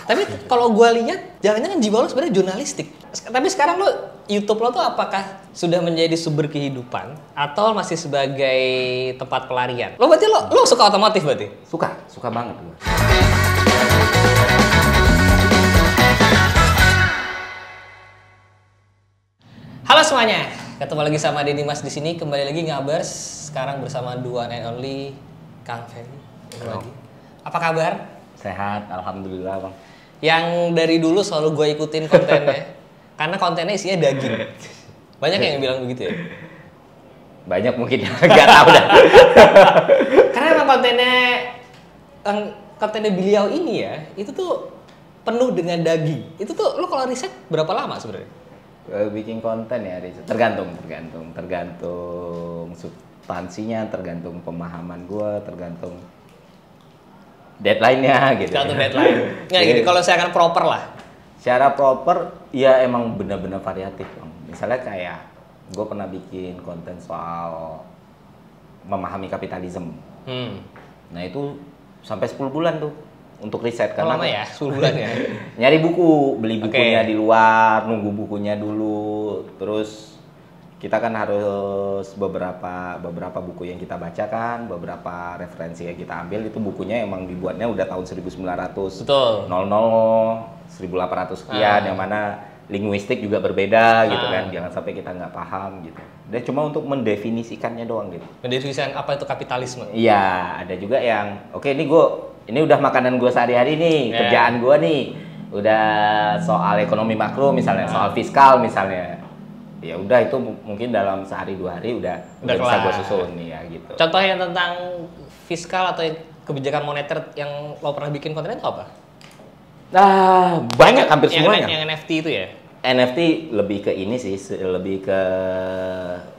Tapi kalau gue lihat, jangan-jangan jiwa lo sebenarnya jurnalistik. Tapi sekarang lo YouTube lo tuh apakah sudah menjadi sumber kehidupan atau masih sebagai tempat pelarian? Lo berarti lo suka otomotif berarti? Suka banget gue. Halo semuanya, ketemu lagi sama Denny Mas di sini. Kembali lagi ngabers. Sekarang bersama the one and only Kang Ferry. Apa kabar? Sehat, alhamdulillah bang. Yang dari dulu selalu gue ikutin kontennya, karena kontennya isinya daging. Banyak yang bilang begitu ya? Banyak mungkin, nggak tahu dah. Karena emang kontennya beliau ini ya, itu tuh penuh dengan daging. Itu tuh lo kalau riset berapa lama sebenarnya? Bikin konten ya, tergantung substansinya, tergantung pemahaman gue, tergantung deadline-nya gitu. Tergantung deadline. Nggak gini, kalau saya akan proper lah. Secara proper, ya emang benar-benar variatif bang. Misalnya kayak gue pernah bikin konten soal memahami kapitalisme. Nah itu sampai 10 bulan tuh untuk riset. Karena lama ya, 10 bulan ya? Nyari buku, beli bukunya di luar, nunggu bukunya dulu. Terus kita kan harus beberapa buku yang kita baca kan, beberapa referensi yang kita ambil itu bukunya emang dibuatnya udah tahun 1900. Betul. 1800 sekian, yang mana linguistik juga berbeda gitu kan. Jangan sampai kita nggak paham gitu. Dan cuma untuk mendefinisikannya doang gitu. Mendefinisikan apa itu kapitalisme? Iya, ada juga yang oke, ini udah makanan gue sehari-hari nih, kerjaan gue nih, udah soal ekonomi makro misalnya, soal fiskal misalnya, ya udah itu mungkin dalam sehari 2 hari udah bisa gue susun nih ya gitu. Contohnya tentang fiskal atau kebijakan moneter yang lo pernah bikin konten itu apa? Nah, banyak hampir semuanya. Yang NFT itu ya? NFT lebih ke ini sih, lebih ke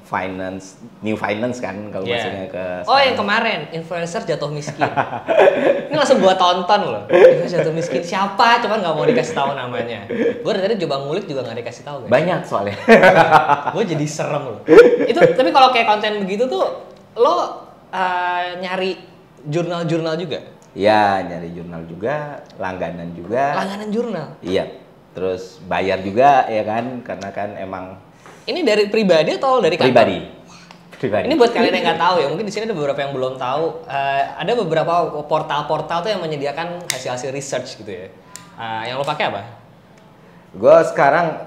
finance, new finance kan kalau maksudnya ke. Oh yang kemarin influencer jatuh miskin. Ini langsung gua tonton loh. Influencer jatuh miskin siapa? Cuman nggak mau dikasih tahu namanya. Gua dari tadi coba ngulik juga nggak dikasih tahu. Guys. Banyak soalnya. Gua jadi serem loh. Itu tapi kalau kayak konten begitu tuh lo nyari jurnal-jurnal juga? Iya, nyari jurnal juga, langganan juga. Langganan jurnal? Iya. Terus bayar juga ya kan, karena kan emang. Ini dari pribadi atau dari kantor? Pribadi. Ini buat kalian yang nggak tahu ya, mungkin di sini ada beberapa yang belum tahu. Ada beberapa portal-portal tuh yang menyediakan hasil-hasil research gitu ya. Yang lo pakai apa? Gue sekarang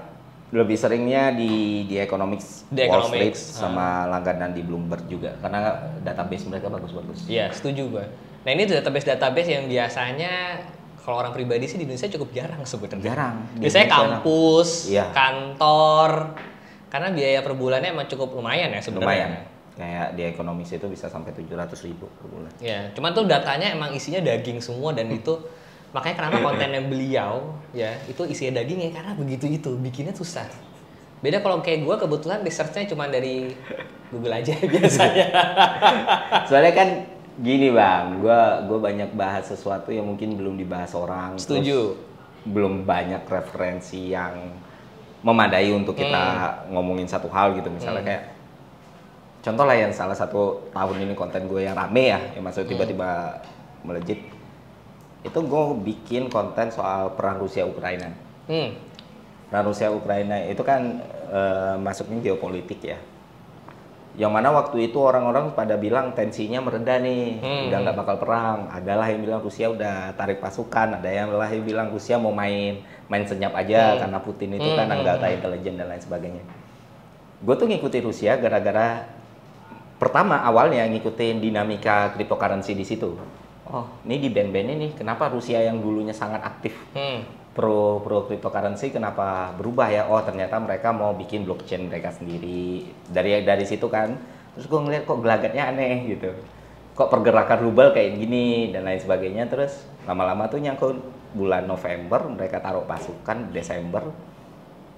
lebih seringnya di Economics, Wall Street sama langganan di Bloomberg juga, karena database mereka bagus-bagus. Iya, setuju gue. Nah ini database yang biasanya kalau orang pribadi sih di Indonesia cukup jarang sebenarnya. Jarang. Biasanya kampus, kantor. Karena biaya per bulannya emang cukup lumayan ya sebenarnya. Lumayan. Kayak di Economics itu bisa sampai 700.000 per bulan. Ya, cuman tuh datanya emang isinya daging semua dan itu makanya kenapa kontennya beliau ya itu isinya daging ya karena begitu itu bikinnya susah. Beda kalau kayak gue kebetulan researchnya cuma dari Google aja biasanya. Soalnya kan gini bang, gue banyak bahas sesuatu yang mungkin belum dibahas orang. Setuju. Belum banyak referensi yang memadai untuk kita ngomongin satu hal gitu. Misalnya kayak contoh lah yang salah satu tahun ini konten gue yang rame ya, yang maksudnya tiba-tiba melejit. Itu gue bikin konten soal perang Rusia-Ukraina. Perang Rusia-Ukraina itu kan masuknya geopolitik ya. Yang mana waktu itu orang-orang pada bilang tensinya meredah nih, udah nggak bakal perang. Adalah yang bilang Rusia udah tarik pasukan, ada yang bilang Rusia mau main senyap aja karena Putin itu kan anggota intelijen dan lain sebagainya. Gue tuh ngikutin Rusia gara-gara pertama awalnya ngikutin dinamika cryptocurrency di situ. Oh, ini di band-band ini kenapa Rusia yang dulunya sangat aktif pro cryptocurrency kenapa berubah ya? Oh ternyata mereka mau bikin blockchain mereka sendiri. Dari situ kan, terus gue ngeliat kok gelagatnya aneh gitu. Kok pergerakan rubel kayak gini dan lain sebagainya. Terus lama-lama tuh nyangkut bulan November mereka taruh pasukan Desember.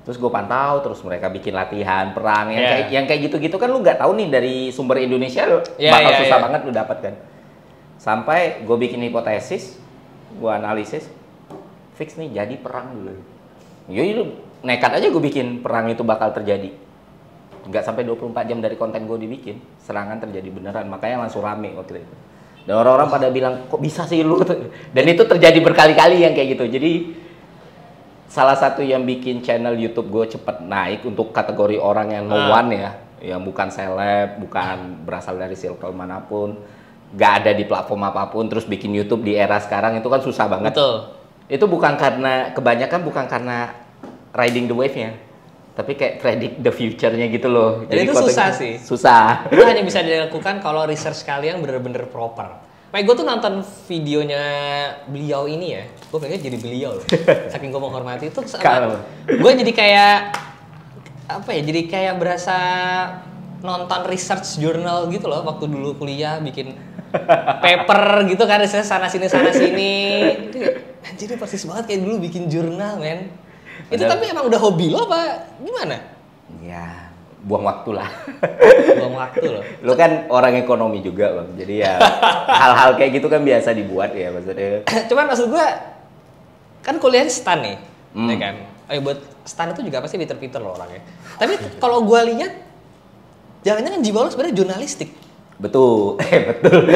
Terus gue pantau, terus mereka bikin latihan perang yang kayak gitu-gitu kan lu nggak tahu nih dari sumber Indonesia bakal susah banget lu dapat kan. Sampai gue bikin hipotesis, gue analisis. Fix nih jadi perang dulu. Yoi, nekat aja gue bikin perang itu bakal terjadi. Nggak sampai 24 jam dari konten gue dibikin, serangan terjadi beneran. Makanya langsung rame waktu itu. Dan orang-orang pada bilang, kok bisa sih lu? Dan itu terjadi berkali-kali yang kayak gitu. Jadi salah satu yang bikin channel YouTube gue cepet naik untuk kategori orang yang no one ya, yang bukan seleb, bukan berasal dari circle manapun, gak ada di platform apapun, terus bikin YouTube di era sekarang itu kan susah banget. Betul. Itu bukan karena, kebanyakan bukan karena riding the wave-nya, tapi kayak predict the future-nya gitu loh. Jadi itu susah sih. Susah. Itu hanya bisa dilakukan kalau research kalian bener-bener proper. Kayak gue tuh nonton videonya beliau ini ya, gue pengen jadi beliau loh. Saking gue menghormati itu sama. Gue jadi kayak apa ya? Jadi kayak berasa nonton research journal gitu loh. Waktu dulu kuliah bikin paper gitu kan, research sana sini. Jadi persis banget kayak dulu bikin jurnal, men. Itu tapi emang udah hobi lo apa gimana? Ya, buang waktu lah. Buang waktu loh. Lo kan orang ekonomi juga bang, jadi ya hal-hal kayak gitu kan biasa dibuat ya maksudnya. Cuman maksud gue, kan kuliahnya stan nih, ya kan? Buat stan itu juga pasti pinter-pinter loh orangnya. Tapi kalau gue lihat, jangan-jangan jiwa lo sebenarnya jurnalistik. Betul, betul.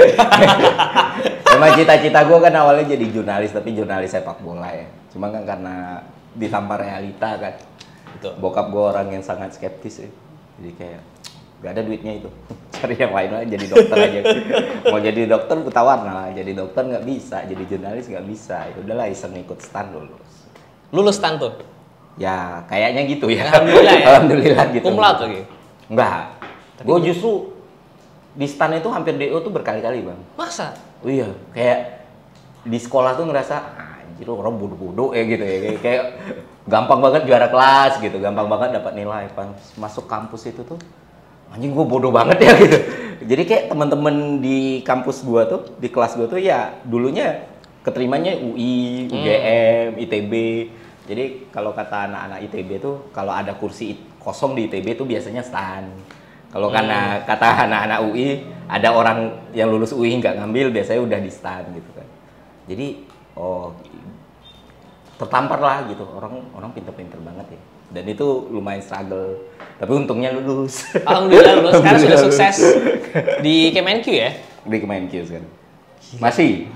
Emang cita-cita gue kan awalnya jadi jurnalis, tapi jurnalis sepak bola ya. Cuma kan karena ditampar realita kan. Betul. Bokap gue orang yang sangat skeptis ya. Jadi kayak gak ada duitnya itu. Cari yang lain aja, jadi dokter aja. Mau jadi dokter buta warna lah, jadi dokter nggak bisa, jadi jurnalis nggak bisa. Ya udahlah iseng ikut stan lulus. Lulus stan tuh? Ya kayaknya gitu ya. Alhamdulillah ya. Alhamdulillah gitu. Cum laude lagi? Enggak. Gue justru di stan itu hampir DO tuh berkali-kali bang. Masa? Oh iya, kayak di sekolah tuh ngerasa anjir orang bodoh-bodoh ya gitu ya. Kayak gampang banget juara kelas gitu, gampang banget dapat nilai. Pas masuk kampus itu tuh anjing gue bodoh banget ya gitu. Jadi kayak teman-teman di kampus gua tuh, di kelas gua tuh ya dulunya keterimanya UI, UGM, ITB. Jadi kalau kata anak-anak ITB tuh kalau ada kursi kosong di ITB tuh biasanya stan. Kalau karena kata anak-anak UI ada orang yang lulus UI nggak ngambil biasanya udah di stan gitu kan. Jadi tertampar lah gitu, orang pinter-pinter banget ya. Dan itu lumayan struggle, tapi untungnya lulus. Alhamdulillah lulus. Sekarang sudah sukses di Kemenq ya? Di Kemenq sekarang. Masih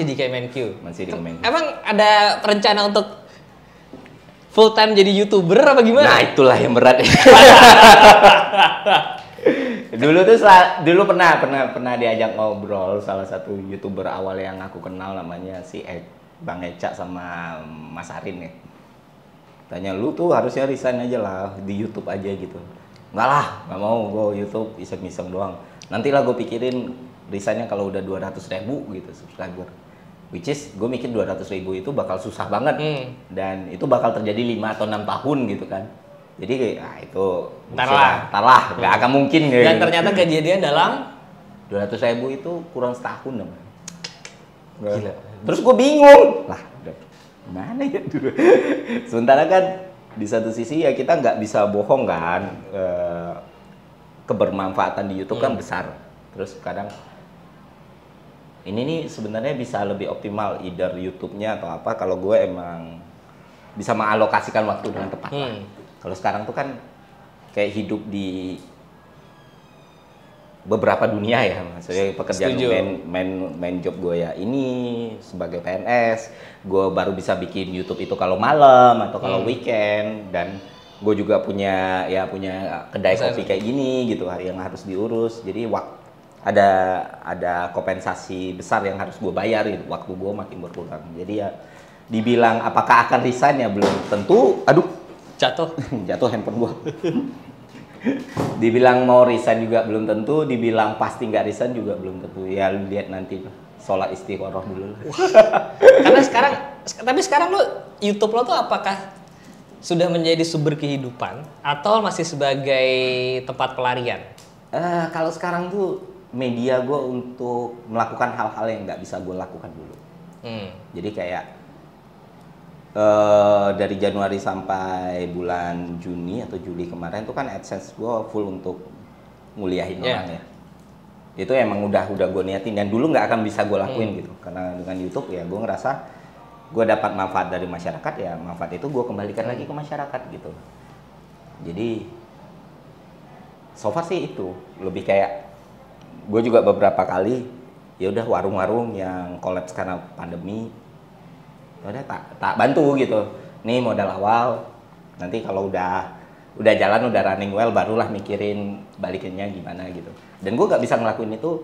di Kemenq. Masih di Kemenq. Emang ada rencana untuk full time jadi YouTuber apa gimana? Nah itulah yang berat. dulu pernah diajak ngobrol salah satu YouTuber awal yang aku kenal namanya si Bang Eca sama Mas Arin ya. Tanya lu tuh harusnya resign aja lah di YouTube aja gitu. Enggak lah, nggak mau gue YouTube iseng-iseng doang. Nantilah gue pikirin resignnya kalau udah 200.000 gitu subscriber. Which is gue mikir 200.000 itu bakal susah banget dan itu bakal terjadi 5 atau 6 tahun gitu kan. Jadi itu Ntar lah, nggak akan mungkin. Dan ternyata kejadian dalam 200.000 itu kurang setahun dong. Gila. Terus gue bingung lah, mana ya dulu. Sementara kan di satu sisi ya kita nggak bisa bohong kan, kebermanfaatan di YouTube kan besar. Terus kadang ini nih sebenarnya bisa lebih optimal either YouTube-nya atau apa kalau gue emang bisa mengalokasikan waktu dengan tepat. Kalau sekarang tuh kan kayak hidup di beberapa dunia ya, maksudnya pekerjaan main job gue ya ini sebagai PNS, gue baru bisa bikin YouTube itu kalau malam atau kalau weekend, dan gue juga punya kedai kopi kayak gini gitu yang harus diurus, jadi ada kompensasi besar yang harus gue bayar gitu, waktu gue makin berkurang, jadi ya dibilang apakah akan resign ya belum tentu. Aduh jatuh handphone gue. Dibilang mau resign juga belum tentu, dibilang pasti nggak resign juga belum tentu. Ya lihat nanti sholat istiqoroh dulu. Karena sekarang lo YouTube lo tuh apakah sudah menjadi sumber kehidupan atau masih sebagai tempat pelarian? Kalau sekarang tuh media gue untuk melakukan hal-hal yang nggak bisa gue lakukan dulu. Jadi kayak dari Januari sampai bulan Juni atau Juli kemarin tuh kan AdSense gue full untuk nguliahin orang ya. Itu emang udah gue niatin dan dulu nggak akan bisa gue lakuin gitu, karena dengan YouTube ya gue ngerasa gue dapat manfaat dari masyarakat, ya manfaat itu gue kembalikan lagi ke masyarakat gitu. Jadi so far sih itu lebih kayak gue juga beberapa kali ya udah warung-warung yang kolaps karena pandemi, ya udah tak bantu gitu. Nih modal awal, nanti kalau udah jalan, udah running well, barulah mikirin balikinnya gimana gitu. Dan gue gak bisa ngelakuin itu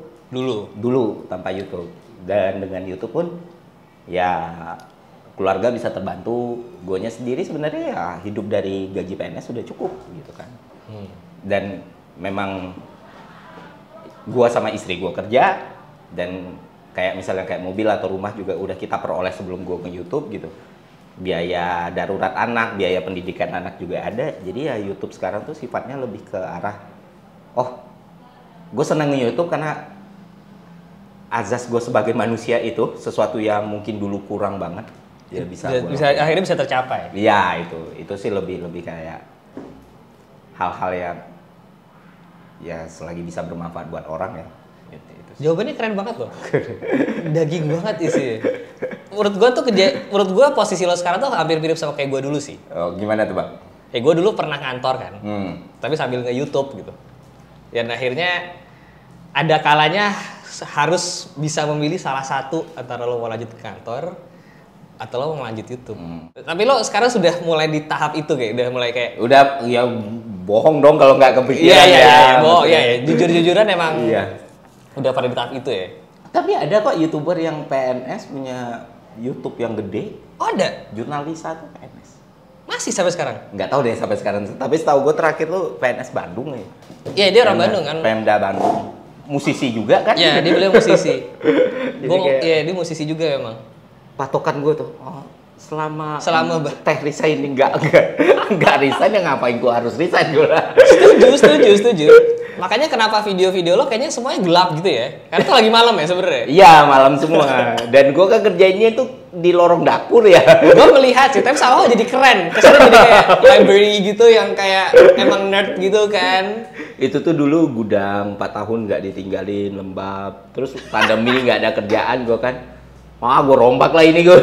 dulu tanpa YouTube. Dan dengan YouTube pun ya keluarga bisa terbantu. Guanya sendiri sebenarnya ya hidup dari gaji PNS sudah cukup gitu kan. Dan memang gua sama istri gua kerja, dan kayak misalnya kayak mobil atau rumah juga udah kita peroleh sebelum gua ke YouTube gitu. Biaya darurat anak, biaya pendidikan anak juga ada. Jadi ya YouTube sekarang tuh sifatnya lebih ke arah, oh gue seneng YouTube karena azas gue sebagai manusia itu sesuatu yang mungkin dulu kurang banget, ya bisa akhirnya bisa tercapai. Iya, itu sih lebih kayak hal-hal yang ya selagi bisa bermanfaat buat orang ya. Itu. Jawabannya keren banget loh. Daging banget isi. Menurut gua posisi lo sekarang tuh hampir mirip sama kayak gua dulu sih. Oh, gimana tuh, Bang? Gua dulu pernah kantor kan. Tapi sambil nge-YouTube gitu. Dan akhirnya ada kalanya harus bisa memilih salah satu antara lo mau lanjut ke kantor atau lo mau lanjut YouTube. Tapi lo sekarang sudah mulai di tahap itu udah ya bohong dong kalau nggak kepikiran. Iya. Jujur-jujuran emang udah pada di tahap itu ya. Tapi ada kok YouTuber yang PNS punya YouTube yang gede. Oh, ada? Jurnalisa tuh PNS. Masih sampai sekarang? Nggak tahu deh sampai sekarang. Tapi setahu gue terakhir tuh PNS Bandung ya. Iya, dia orang Bandung kan. Pemda Bandung. Musisi juga kan? Iya, dia beliau musisi. Dia musisi juga memang. Patokan gue tuh, selama Teh resign ini nggak resign, ya ngapain gue harus resign gue lah. Setuju. Makanya kenapa video-video lo kayaknya semuanya gelap gitu ya? Karena itu lagi malam ya sebenarnya. Iya, malam semua. Dan gue kan kerjainnya itu di lorong dapur ya. Gue melihat sih, tapi sama jadi keren. Kesannya jadi kayak library gitu yang kayak emang nerd gitu kan. Itu tuh dulu gudang 4 tahun nggak ditinggalin, lembab. Terus pandemi nggak ada kerjaan gue kan. Gue rombak lah ini gue.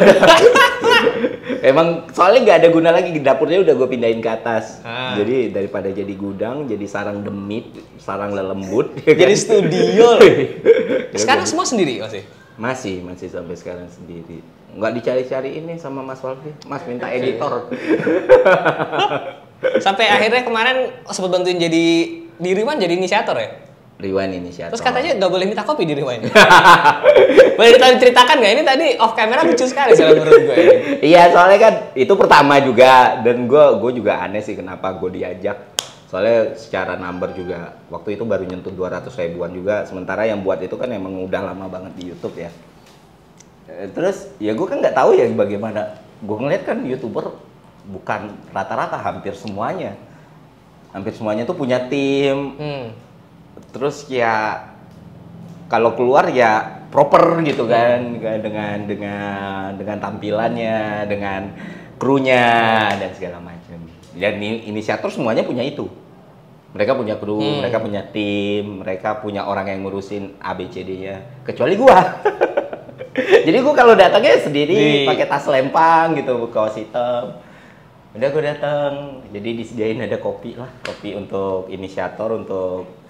Emang soalnya nggak ada guna lagi, dapurnya udah gue pindahin ke atas. Jadi daripada jadi gudang, jadi sarang demit, sarang lelembut. Jadi studio. Sekarang semua sendiri masih? Masih sampai sekarang sendiri. Nggak dicari-cari ini sama Mas Walfi. Mas minta editor. Sampai akhirnya kemarin sempat bantuin jadi di Rewind jadi inisiator ya? Rewind inisiator. Terus katanya nggak boleh minta kopi di Rewind. Boleh ceritakan nggak? Ini tadi off camera lucu sekali sih menurut gue. Iya, soalnya kan itu pertama juga, dan gue juga aneh sih kenapa gue diajak. Soalnya secara number juga waktu itu baru nyentuh 200 ribuan juga, sementara yang buat itu kan emang udah lama banget di YouTube ya. Terus ya gue kan nggak tahu ya bagaimana. Gue ngeliat kan YouTuber bukan rata-rata, hampir semuanya tuh punya tim. Terus ya kalau keluar ya proper gitu kan, dengan tampilannya, dengan krunya dan segala macam. Dan inisiator semuanya punya itu. Mereka punya kru, mereka punya tim, mereka punya orang yang ngurusin ABCD-nya. Kecuali gua. Jadi gua kalau datangnya sendiri pakai tas lempang gitu, kaos hitam. Udah gua datang, jadi disediain ada kopi untuk inisiator, untuk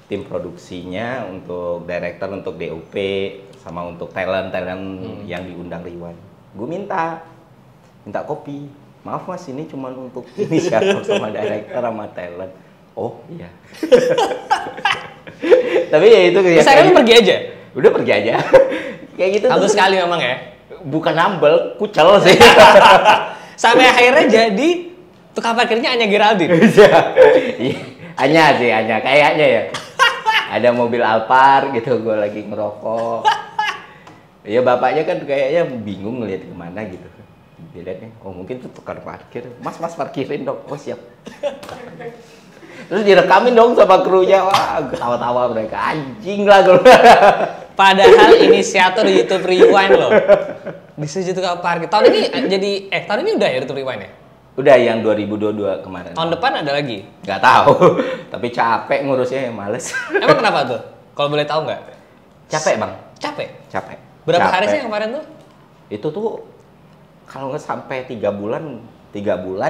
tim produksinya, untuk director, untuk DOP, sama untuk talent yang diundang Rewind. Gue minta kopi. Maaf Mas, ini cuma untuk inisiator sama director sama talent. Oh iya. Tapi ya itu kayak. Saya pergi aja. Udah pergi aja. Kayak gitu. Humble sekali memang ya. Bukan humble, kucel sih. Sampai akhirnya jadi tukang parkirnya Anya Geraldine. Anya kayaknya ya. Ada mobil Alphard gitu, gue lagi ngerokok. Ya bapaknya kan kayaknya bingung ngeliat kemana gitu. Dilihatnya, oh mungkin tuh tukang parkir. Mas parkirin dong. Oh siap. Terus direkamin dong sama krunya. Wah, tawa-tawa mereka. Anjing lah gue. Padahal inisiator YouTube Rewind loh. Disuruh tukang parkir. Tahun ini udah ya YouTube Rewind ya? Udah yang 2022 kemarin. Tahun depan ada lagi? Nggak tahu, tapi capek ngurusnya, males. Emang kenapa tuh? Kalau boleh tahu nggak? Capek Bang. Capek. Berapa hari sih yang kemarin tuh? Itu tuh kalau nggak sampai 3 bulan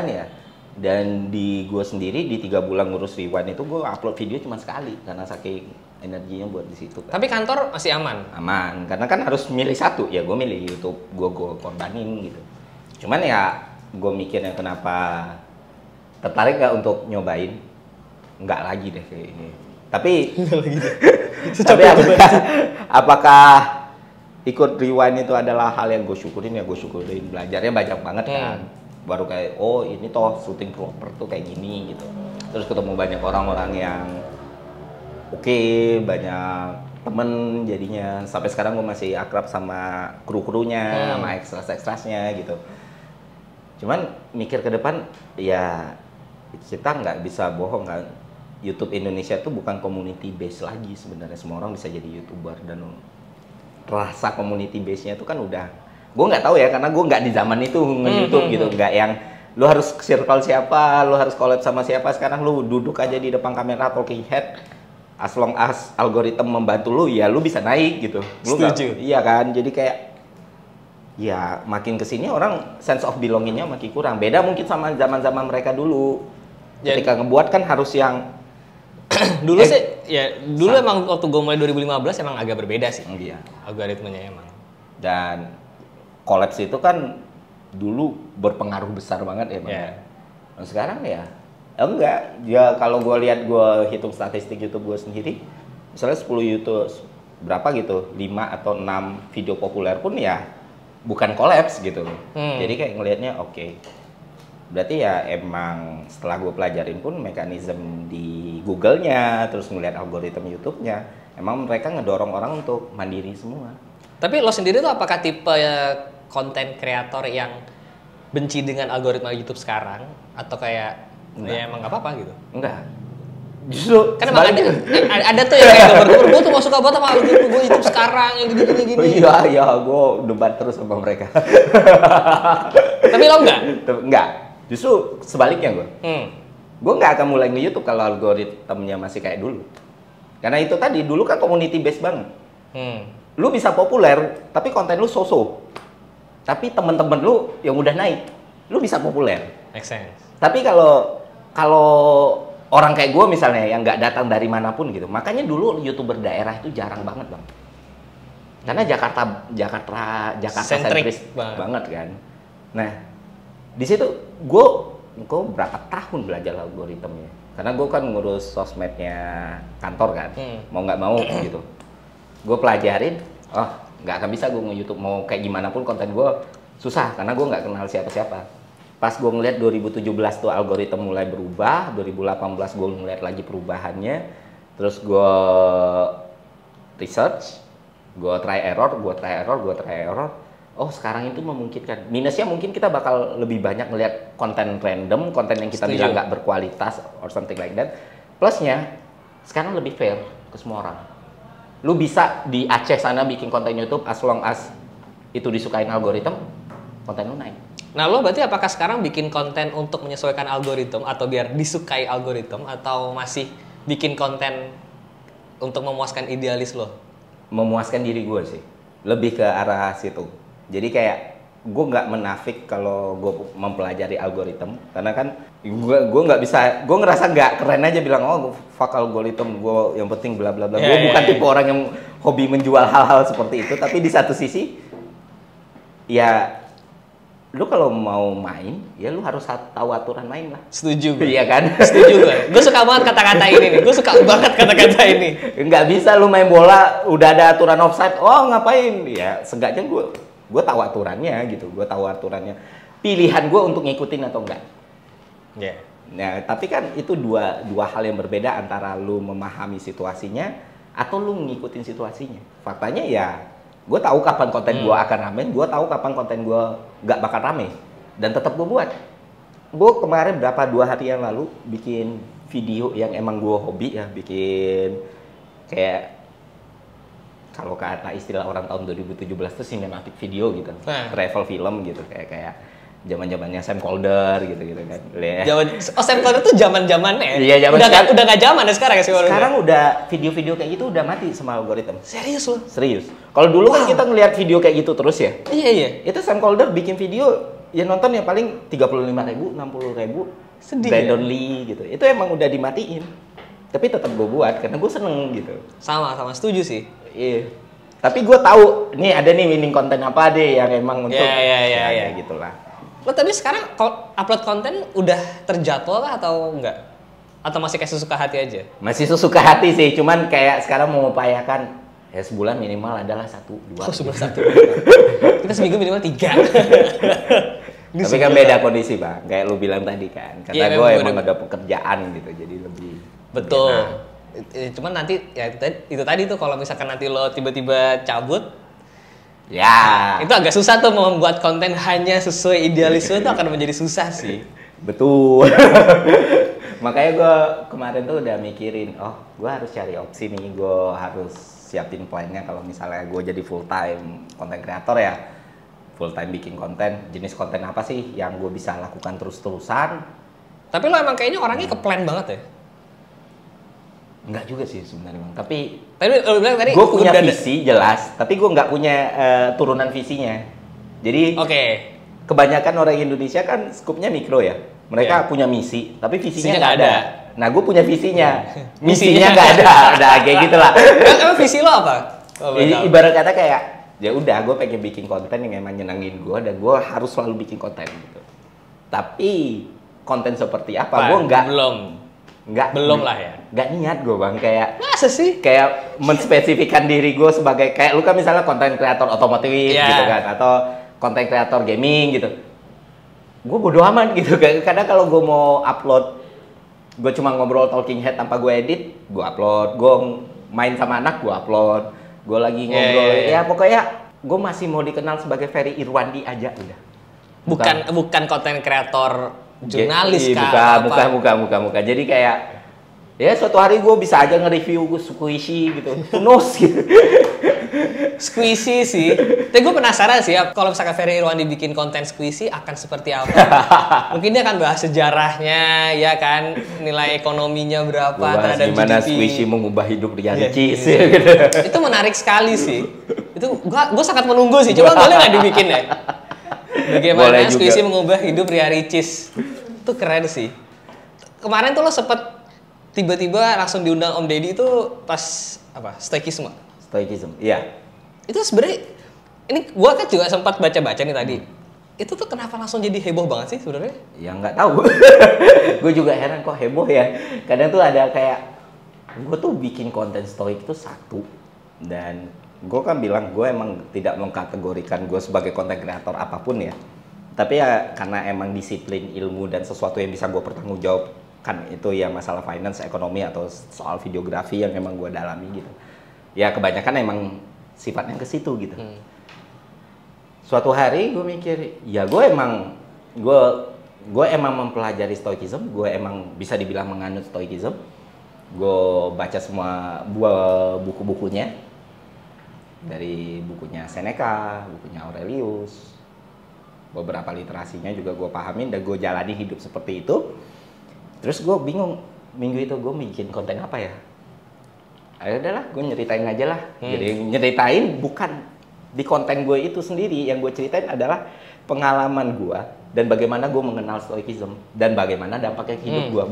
ya, Dan di gue sendiri di 3 bulan ngurus Rewind itu gue upload video cuma sekali karena saking energinya buat di situ. Tapi kantor masih aman? Aman, karena kan harus milih satu, ya gue milih YouTube, gue korbanin gitu. Cuman ya gue mikirnya kenapa tertarik gak untuk nyobain? Enggak lagi deh kayak ini. Tapi tapi apakah ikut Rewind itu adalah hal yang gue syukurin? Ya gue syukurin, belajarnya banyak banget kan. Baru kayak, oh ini toh syuting proper tuh kayak gini gitu. Terus ketemu banyak orang-orang yang oke, banyak temen jadinya. Sampai sekarang gue masih akrab sama kru-krunya, sama ekstras-ekstrasnya gitu. Cuman mikir ke depan, ya kita nggak bisa bohong kan. YouTube Indonesia tuh bukan community base lagi sebenarnya. Semua orang bisa jadi YouTuber dan rasa community base-nya itu kan udah, gue nggak tahu ya karena gue nggak di zaman itu nge-YouTube gitu, nggak yang lu harus circle siapa, lu harus collab sama siapa. Sekarang lu duduk aja di depan kamera talking head, as long as algoritma membantu lu, ya lu bisa naik gitu. Lu setuju. Iya kan, jadi kayak ya makin kesini orang sense of belongingnya makin kurang. Beda mungkin sama zaman-zaman mereka dulu. Ketika ngebuat kan harus yang dulu sih, ya dulu emang waktu gue mulai 2015 emang agak berbeda sih. Iya. Algoritmanya emang. Dan collabs itu kan dulu berpengaruh besar banget ya Bang. Yeah. Nah, sekarang ya enggak. Ya kalau gue lihat, gue hitung statistik YouTube gue sendiri, misalnya 10 YouTube berapa gitu, 5 atau 6 video populer pun ya bukan collabs gitu. Jadi kayak ngelihatnya oke. Berarti ya emang setelah gue pelajarin pun mekanisme di Google-nya, terus ngelihat algoritma YouTube-nya, emang mereka ngedorong orang untuk mandiri semua. Tapi lo sendiri tuh apakah tipe konten kreator yang benci dengan algoritma YouTube sekarang, atau kayak ya emang nggak apa-apa gitu? Enggak. Justru kan emang ada tuh yang kayak gambar-gambar, gue tuh gak suka banget sama algoritma gue YouTube sekarang yang gini-gini. Iya, gue debat terus sama mereka. Tapi lo enggak? Enggak. Justru sebaliknya gue. Gue nggak akan mulai nge-YouTube kalau algoritmanya masih kayak dulu. Karena itu tadi, dulu kan community based banget. Lu bisa populer, tapi konten lu so-so. Tapi temen-temen lu yang udah naik, lu bisa populer. Make sense. Tapi kalau orang kayak gue misalnya yang nggak datang dari manapun gitu, makanya dulu YouTuber daerah itu jarang banget Bang. Karena Jakarta sentris banget kan. Nah, di situ gue berapa tahun belajar algoritmanya. Karena gue kan ngurus sosmednya kantor kan, mau nggak mau gitu. Gue pelajarin, oh nggak akan bisa gue nge-YouTube, mau kayak gimana pun konten gue susah karena gue nggak kenal siapa-siapa. Pas gue ngeliat 2017 tuh algoritma mulai berubah, 2018 gue ngeliat lagi perubahannya, terus gue research, gue try error. Oh sekarang itu memungkinkan. Minusnya mungkin kita bakal lebih banyak ngeliat konten random, konten yang kita bilang nggak berkualitas or something like that. Plusnya sekarang lebih fair ke semua orang. Lu bisa di Aceh sana bikin konten YouTube as long as itu disukain algoritma, konten lu naik. Nah lo berarti apakah sekarang bikin konten untuk menyesuaikan algoritma atau biar disukai algoritma, atau masih bikin konten untuk memuaskan idealis lo? Memuaskan diri gue sih, lebih ke arah situ. Jadi kayak gue nggak menafik kalau gue mempelajari algoritma, karena kan gue nggak bisa, gue ngerasa nggak keren aja bilang oh fuck algoritma, gue yang penting bla bla bla. Gue bukan tipe orang yang hobi menjual hal-hal seperti itu. Tapi di satu sisi ya lu kalau mau main ya lu harus tahu aturan main lah. Setuju gue. Iya kan? Setuju gue. Gue suka banget kata-kata ini nih. Gue suka banget kata-kata ini. Nggak bisa lu main bola udah ada aturan offside, oh ngapain? Ya seenggaknya gue tahu aturannya gitu. Gue tahu aturannya. Pilihan gue untuk ngikutin atau enggak. Yeah. Nah tapi kan itu dua hal yang berbeda antara lu memahami situasinya atau lu ngikutin situasinya. Faktanya ya gue tahu kapan konten gue akan rame, gue tahu kapan konten gue nggak bakal rame, dan tetap gue buat. Gue kemarin 2 hari yang lalu bikin video yang emang gue hobi ya, bikin kayak kalau kata istilah orang tahun 2017 itu cinematic video gitu, travel film gitu, kayak zaman-zamannya Sam Calder gitu kan. Sam Calder tuh zaman-zamannya. Iya, udah nggak zaman ya sekarang ya sih. Sekarang udah video-video kayak gitu udah mati sama algoritma. Serius loh? Serius. Kalau dulu kan kita ngelihat video kayak gitu terus ya. Iya. Itu Sam Calder bikin video ya nonton ya paling 35.000, 60.000, Sedih band ya? only gitu. Itu emang udah dimatiin. Tapi tetap gue buat karena gue seneng gitu. Sama setuju sih. Iya. Tapi gue tahu nih ada nih winning konten apa deh yang emang untuk Ya. gitulah. Lo tapi sekarang upload konten udah terjadwal kah atau enggak? Atau masih kayak sesuka hati aja? Masih sesuka hati sih, cuman kayak sekarang mau mengupayakan ya sebulan minimal adalah 1, 2. Oh, sebulan 1. Kita seminggu minimal 3. Tapi kan beda kondisi bang, kayak lu bilang tadi kan, karena Iya, gue memang emang ada pekerjaan gitu, jadi lebih. Betul. Lebih Cuman nanti ya itu tadi tuh kalau misalkan nanti lo tiba-tiba cabut, ya. itu agak susah tuh membuat konten hanya sesuai idealisme itu akan menjadi susah sih. Betul. Makanya gue kemarin tuh udah mikirin, oh gue harus cari opsi nih, gue harus siapin plannya kalau misalnya gue jadi full time content creator ya, full time bikin konten, jenis konten apa sih yang gue bisa lakukan terus-terusan. Tapi lo emang kayaknya orangnya ke plan banget ya? Enggak juga sih sebenarnya bang, tapi Lo bilang tadi gue punya udah visi jelas, tapi gue nggak punya turunan visinya. Jadi Oke. kebanyakan orang Indonesia kan skupnya mikro ya. Mereka Iya. punya misi, tapi Visinya visinya nggak nggak ada. ada. Nah, gue punya visinya. Misinya Misinya nggak ada. Udah kayak gitulah. Emang visi lo apa? Oh, Ibarat kata kayak, ya udah gue pengen bikin konten yang emang nyenengin gue dan gue harus selalu bikin konten gitu. Tapi konten seperti apa? Gue belum lah ya. Nggak niat gue bang, kayak Masa sih? kayak menspesifikkan diri gue sebagai kayak lu kan misalnya konten kreator otomotif Iya. gitu kan, atau konten kreator gaming gitu. Gue bodo amat gitu, kadang kalau gue mau upload, gue cuma ngobrol talking head tanpa gue edit, gue upload. Gue main sama anak, gue upload. Gue lagi ngobrol, ya pokoknya gue masih mau dikenal sebagai Ferry Irwandi aja udah. Bukan konten kreator jurnalis kah? Bukan. Jadi kayak ya suatu hari gue bisa aja nge-review gue squishy gitu, tunos gitu. Squishy sih. Tapi gue penasaran sih kalau misalkan Ferry Irwandi bikin konten squishy akan seperti apa. Mungkin dia akan bahas sejarahnya, ya kan, nilai ekonominya berapa Bahas terhadap gimana GDP. squishy mengubah hidup Riancis Iya. gitu. Itu menarik sekali sih. Itu gue sangat menunggu sih. Coba boleh nggak dibikin ya? Bagaimana Boleh juga. squishy mengubah hidup Ria Ricis. Itu keren sih. Kemarin tuh lo sempet tiba-tiba langsung diundang Om Deddy itu pas apa? Stoikisme. Stoicism, iya. Itu sebenarnya ini gua kan juga sempat baca-baca nih tadi. Itu tuh kenapa langsung jadi heboh banget sih sebenarnya? Ya nggak tahu. Gue juga heran kok heboh ya. Kadang tuh ada kayak gue tuh bikin konten stoik itu satu, dan gue kan bilang gue emang tidak mengkategorikan gue sebagai konten kreator apapun ya. Tapi ya karena emang disiplin ilmu dan sesuatu yang bisa gue pertanggungjawabkan itu ya masalah finance, ekonomi atau soal videografi yang emang gue dalami gitu. Ya kebanyakan emang sifatnya ke situ gitu. Suatu hari gue mikir, ya gue emang mempelajari stoicism, gue emang bisa dibilang menganut stoicism. Gue baca semua buku-bukunya, dari bukunya Seneca, bukunya Aurelius, beberapa literasinya juga gue pahamin dan gue jalani hidup seperti itu. Terus gue bingung, minggu itu gue bikin konten apa ya? Ayo udahlah, gue nyeritain aja lah. Jadi nyeritain bukan di konten gue itu sendiri, yang gue ceritain adalah pengalaman gue dan bagaimana gue mengenal stoicism dan bagaimana dampaknya ke hidup gue.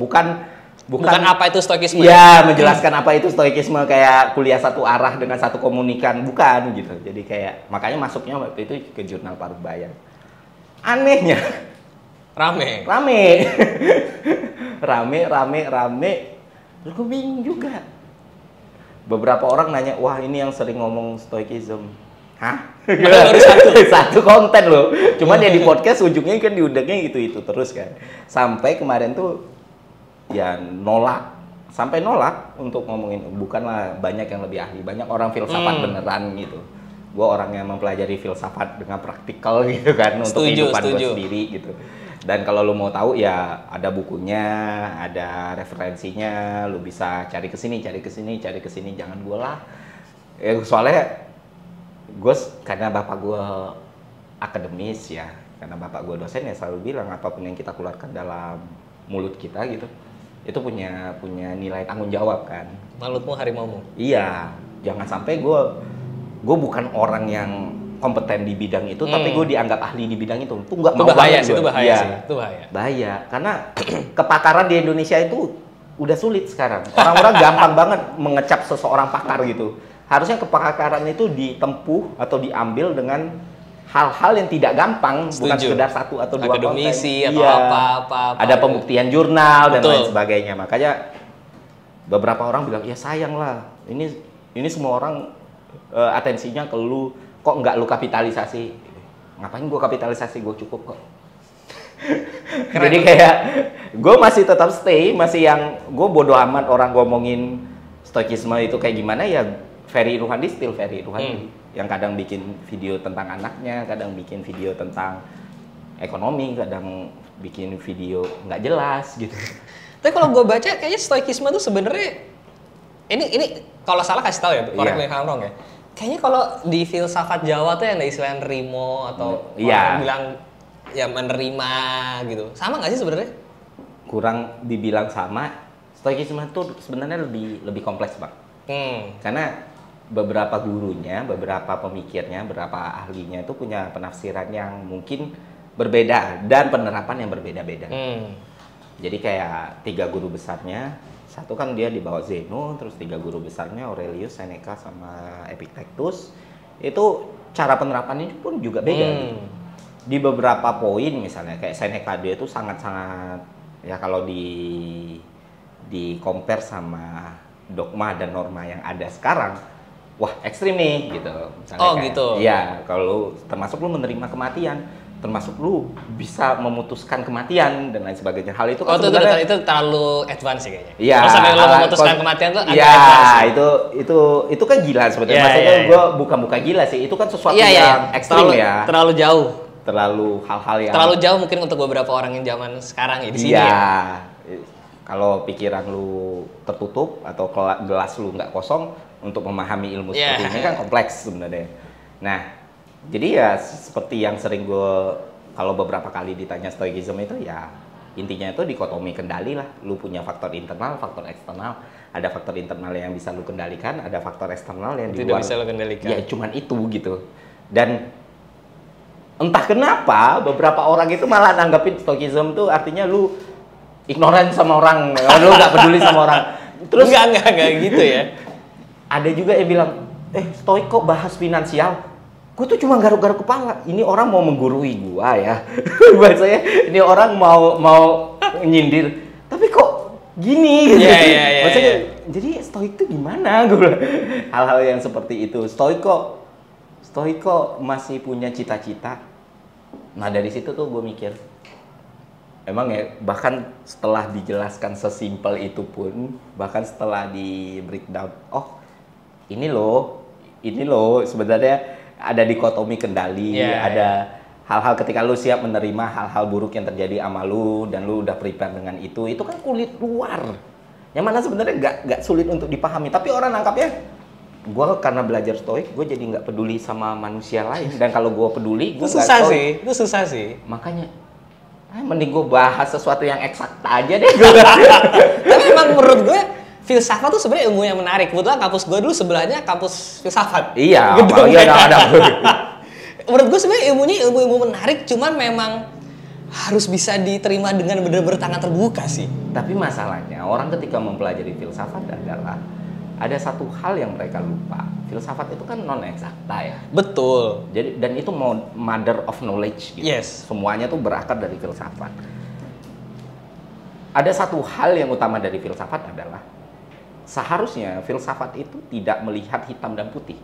Bukan apa itu stoikisme? Iya, menjelaskan apa itu stoikisme kayak kuliah satu arah dengan satu komunikan, bukan gitu. Jadi kayak makanya masuknya waktu itu ke jurnal Parubaya. Anehnya Rame. Terus gue bingung juga. Beberapa orang nanya, wah ini yang sering ngomong stoicism. Hah? Baru Satu konten loh. Cuman ya di podcast ujungnya kan diundangnya itu terus kan. Sampai kemarin tuh ya sampai nolak untuk ngomongin. Bukanlah banyak yang lebih ahli, banyak orang filsafat beneran gitu. Gue orang yang mempelajari filsafat dengan praktikal gitu kan, untuk kehidupan gue sendiri gitu. Dan kalau lo mau tahu ya ada bukunya, ada referensinya, lo bisa cari ke sini, jangan gue lah. Soalnya gue karena bapak gue akademis ya, karena bapak gue dosen ya selalu bilang apapun yang kita keluarkan dalam mulut kita gitu, itu punya nilai tanggung jawab kan. Mulutmu harimaumu. Iya, jangan sampai gue bukan orang yang kompeten di bidang itu, tapi gue dianggap ahli di bidang itu nggak Itu mau bahaya banget sih, gue. itu bahaya Iya, sih, itu bahaya. bahaya karena kepakaran di Indonesia itu udah sulit sekarang. Orang-orang gampang banget mengecap seseorang pakar gitu. Harusnya kepakaran itu ditempuh atau diambil dengan hal-hal yang tidak gampang, bukan Setuju. sekedar satu atau dua Akademisi konten. atau Iya. apa. Ada pembuktian jurnal dan Betul. lain sebagainya. Makanya beberapa orang bilang, ya sayang lah, ini semua orang atensinya ke lu, kok nggak lu kapitalisasi? Ngapain gua kapitalisasi, gua cukup kok. Jadi kayak gue masih tetap stay, masih yang gue bodo amat orang ngomongin stoikisme itu kayak gimana ya. Ferry Ruhandi still Ferry Ruhandi yang kadang bikin video tentang anaknya, kadang bikin video tentang ekonomi, kadang bikin video nggak jelas gitu. Tapi kalau gue baca kayaknya stoikisme tuh sebenarnya ini kalau salah kasih tahu ya, correct me if I'm wrong ya. Kayaknya kalau di filsafat Jawa tuh yang ada istilah nerimo atau orang bilang ya menerima gitu. Sama nggak sih sebenarnya? Kurang dibilang sama. Stoikisme itu sebenarnya lebih kompleks, Bang. Karena beberapa gurunya, beberapa pemikirnya, beberapa ahlinya itu punya penafsiran yang mungkin berbeda dan penerapan yang berbeda-beda. Jadi kayak 3 guru besarnya, satu kan dia di bawah Zeno, terus 3 guru besarnya Aurelius, Seneca, sama Epictetus. Itu cara penerapannya pun juga beda. Gitu. Di beberapa poin misalnya kayak Seneca, dia itu sangat-sangat ya kalau di compare sama dogma dan norma yang ada sekarang, wah ekstrim nih gitu. Misalnya kayak, gitu. Iya, kalau termasuk lu menerima kematian, termasuk lu bisa memutuskan kematian dan lain sebagainya. Hal itu kan sebenarnya itu terlalu advance sih kayaknya. Iya. Kalau sampai lo memutuskan kematian tuh agak ya, advance. itu kan gila sebetulnya. Iya, Maksudnya iya. gue bukan buka gila sih. Itu kan sesuatu yang ekstrim ya. Terlalu jauh. Terlalu hal-hal yang Terlalu jauh mungkin untuk beberapa orang yang zaman sekarang ya di sini iya. ya. Kalau pikiran lu tertutup atau gelas lu nggak kosong untuk memahami ilmu seperti ini kan kompleks sebenarnya. Nah, jadi ya seperti yang sering gue kalau beberapa kali ditanya stoikisme itu ya intinya itu dikotomi kendali lah. Lu punya faktor internal, faktor eksternal. Ada faktor internal yang bisa lu kendalikan, ada faktor eksternal yang di luar tidak bisa lu kendalikan. Ya cuman itu gitu. Dan entah kenapa beberapa orang itu malah nanggapin stoikisme tuh artinya lu ignoran sama orang, lu nggak peduli sama orang. Terus enggak gitu ya. Ada juga yang bilang, stoik kok bahas finansial? Gue tuh cuma garuk-garuk kepala. Ini orang mau menggurui gua ya. Maksudnya ini orang mau nyindir. Tapi kok gini gitu. Iya. Maksudnya jadi stoik itu gimana? Hal-hal yang seperti itu. Stoik kok masih punya cita-cita. Nah dari situ tuh gue mikir, emang ya bahkan setelah dijelaskan sesimpel itu pun, bahkan setelah di breakdown, oh ini loh sebenarnya ada dikotomi kendali, ada hal-hal ketika lu siap menerima hal-hal buruk yang terjadi sama lu dan lu udah prepare dengan itu kan kulit luar. Yang mana sebenarnya nggak sulit untuk dipahami, tapi orang nangkapnya, gue karena belajar stoik, gue jadi nggak peduli sama manusia lain, dan kalau gue peduli, gue nggak stoik. Itu susah sih. Makanya, mending gue bahas sesuatu yang eksakta aja deh. Tapi emang menurut gue filsafat tuh sebenarnya ilmu yang menarik. Kebetulan kampus gue dulu sebelahnya kampus filsafat. Iya, gedungnya. ada. Menurut gue sebenarnya ilmunya ilmu menarik, cuman memang harus bisa diterima dengan benar-benar tangan terbuka sih. Tapi masalahnya orang ketika mempelajari filsafat adalah ada satu hal yang mereka lupa. Filsafat itu kan non eksakta ya. Betul. Jadi dan itu mother of knowledge gitu. Yes. Semuanya tuh berakar dari filsafat. Ada satu hal yang utama dari filsafat adalah seharusnya filsafat itu tidak melihat hitam dan putih.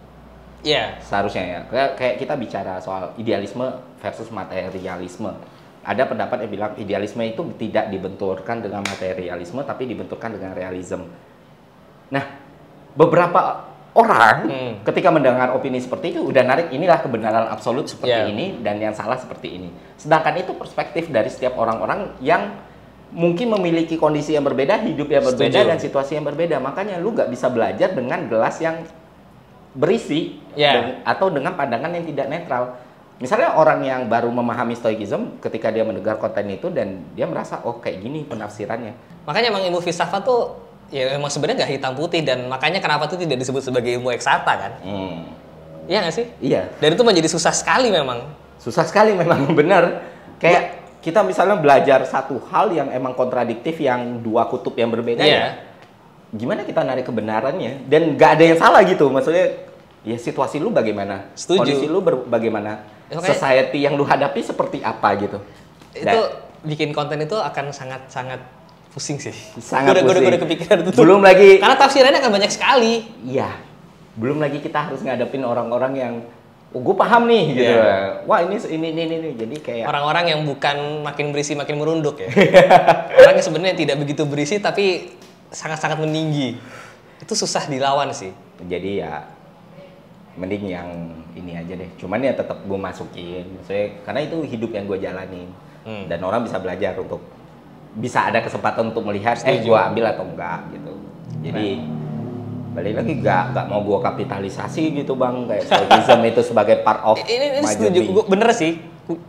Iya. Seharusnya ya. Kayak kita bicara soal idealisme versus materialisme. Ada pendapat yang bilang idealisme itu tidak dibenturkan dengan materialisme tapi dibenturkan dengan realisme. Nah, beberapa orang ketika mendengar opini seperti itu udah narik inilah kebenaran absolut seperti ini dan yang salah seperti ini. Sedangkan itu perspektif dari setiap orang-orang yang mungkin memiliki kondisi yang berbeda, hidup yang berbeda, dan situasi yang berbeda. Makanya lu nggak bisa belajar dengan gelas yang berisi atau dengan pandangan yang tidak netral. Misalnya orang yang baru memahami stoikism ketika dia mendengar konten itu dan dia merasa oh kayak gini penafsirannya. Makanya emang ilmu filsafat tuh ya emang sebenarnya nggak hitam putih dan makanya kenapa tuh tidak disebut sebagai ilmu eksakta kan? Iya nggak sih? Iya. Dan itu menjadi susah sekali memang. Susah sekali memang, benar. Kayak kita misalnya belajar satu hal yang emang kontradiktif, yang dua kutub yang berbeda ya. Gimana kita narik kebenarannya? Dan nggak ada yang salah gitu. Maksudnya, ya situasi lu bagaimana? Setuju. Kondisi lu bagaimana? Society yang lu hadapi seperti apa gitu? Itu bikin konten itu akan sangat-sangat pusing sih. Sangat pusing. Gue udah kepikiran itu. Belum lagi. Karena tafsirannya akan banyak sekali. Iya. Belum lagi kita harus ngadepin orang-orang yang gue paham nih gitu. Wah ini. Jadi kayak orang-orang yang bukan makin berisi makin merunduk ya. Orang yang sebenarnya tidak begitu berisi tapi sangat-sangat meninggi. Itu susah dilawan sih. Jadi ya mending yang ini aja deh. Cuman ya tetap gue masukin. Maksudnya karena itu hidup yang gue jalanin. Dan orang bisa belajar untuk bisa ada kesempatan untuk melihat gue ambil atau enggak gitu. Jadi balik lagi nggak mau gue kapitalisasi gitu bang, kayak stoicism itu sebagai part of ini setuju, gue bener sih.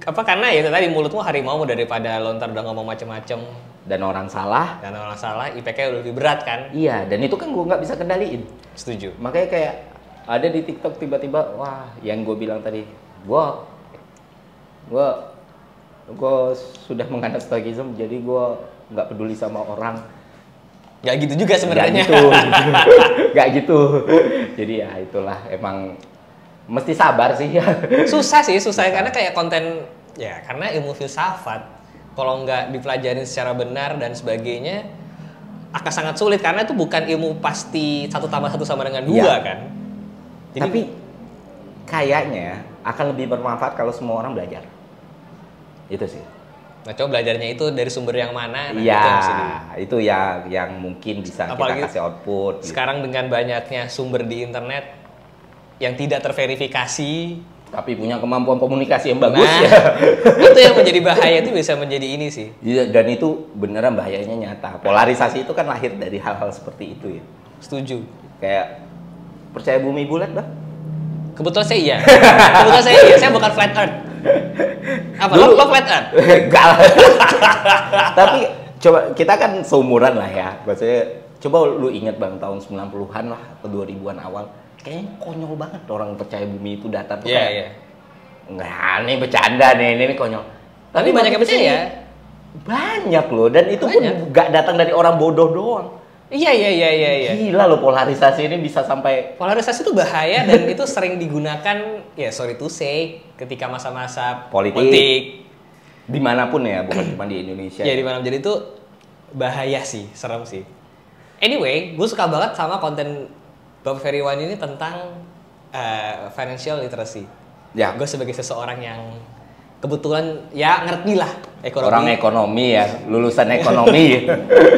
Apa karena ya tadi mulutmu harimau daripada lontar udah ngomong macem-macem. Dan orang salah, IPK udah lebih berat kan? Iya, dan itu kan gue nggak bisa kendaliin. Setuju. Makanya kayak ada di TikTok tiba-tiba, wah, yang gue bilang tadi, gue sudah menghadap stoicism, jadi gue nggak peduli sama orang. Gak gitu juga sebenarnya. Gak gitu. Jadi ya itulah, emang mesti sabar sih ya. Susah karena kayak konten ya karena ilmu filsafat kalau nggak dipelajarin secara benar dan sebagainya akan sangat sulit karena itu bukan ilmu pasti 1 tambah 1 sama dengan 2 kan. Jadi, tapi kayaknya akan lebih bermanfaat kalau semua orang belajar. Itu sih. Nah, coba belajarnya itu dari sumber yang mana? Iya, itu ya yang mungkin bisa apalagi kita kasih output. Sekarang dengan banyaknya sumber di internet yang tidak terverifikasi, tapi punya kemampuan komunikasi yang bagus ya. Itu yang menjadi bahaya, itu bisa menjadi ini sih. Dan itu beneran bahayanya nyata. Polarisasi itu kan lahir dari hal-hal seperti itu ya. Setuju. Kayak percaya bumi bulat, Bang? Kebetulan saya iya. Saya bukan flat earth. Apa? Lo flat earth? Enggak. Tapi coba kita kan seumuran lah ya. Maksudnya coba lu ingat Bang tahun 90-an lah atau 2000-an awal. Kayaknya konyol banget orang percaya bumi itu datar tuh kayak. Enggak, ini bercanda nih, ini konyol. Tapi banyak yang percaya. Banyak loh, dan itu pun enggak datang dari orang bodoh doang. Iya. Gila loh, polarisasi ini bisa sampai... Polarisasi itu bahaya dan itu sering digunakan, ya sorry to say, ketika masa-masa politik. Dimanapun ya, bukan cuma di Indonesia. Ya dimanapun, jadi itu bahaya sih, serem sih. Anyway, gue suka banget sama konten Bob Feriwan ini tentang financial literacy. Ya. Gue sebagai seseorang yang kebetulan ya ngerti lah ekonomi. Orang ekonomi ya, lulusan ekonomi.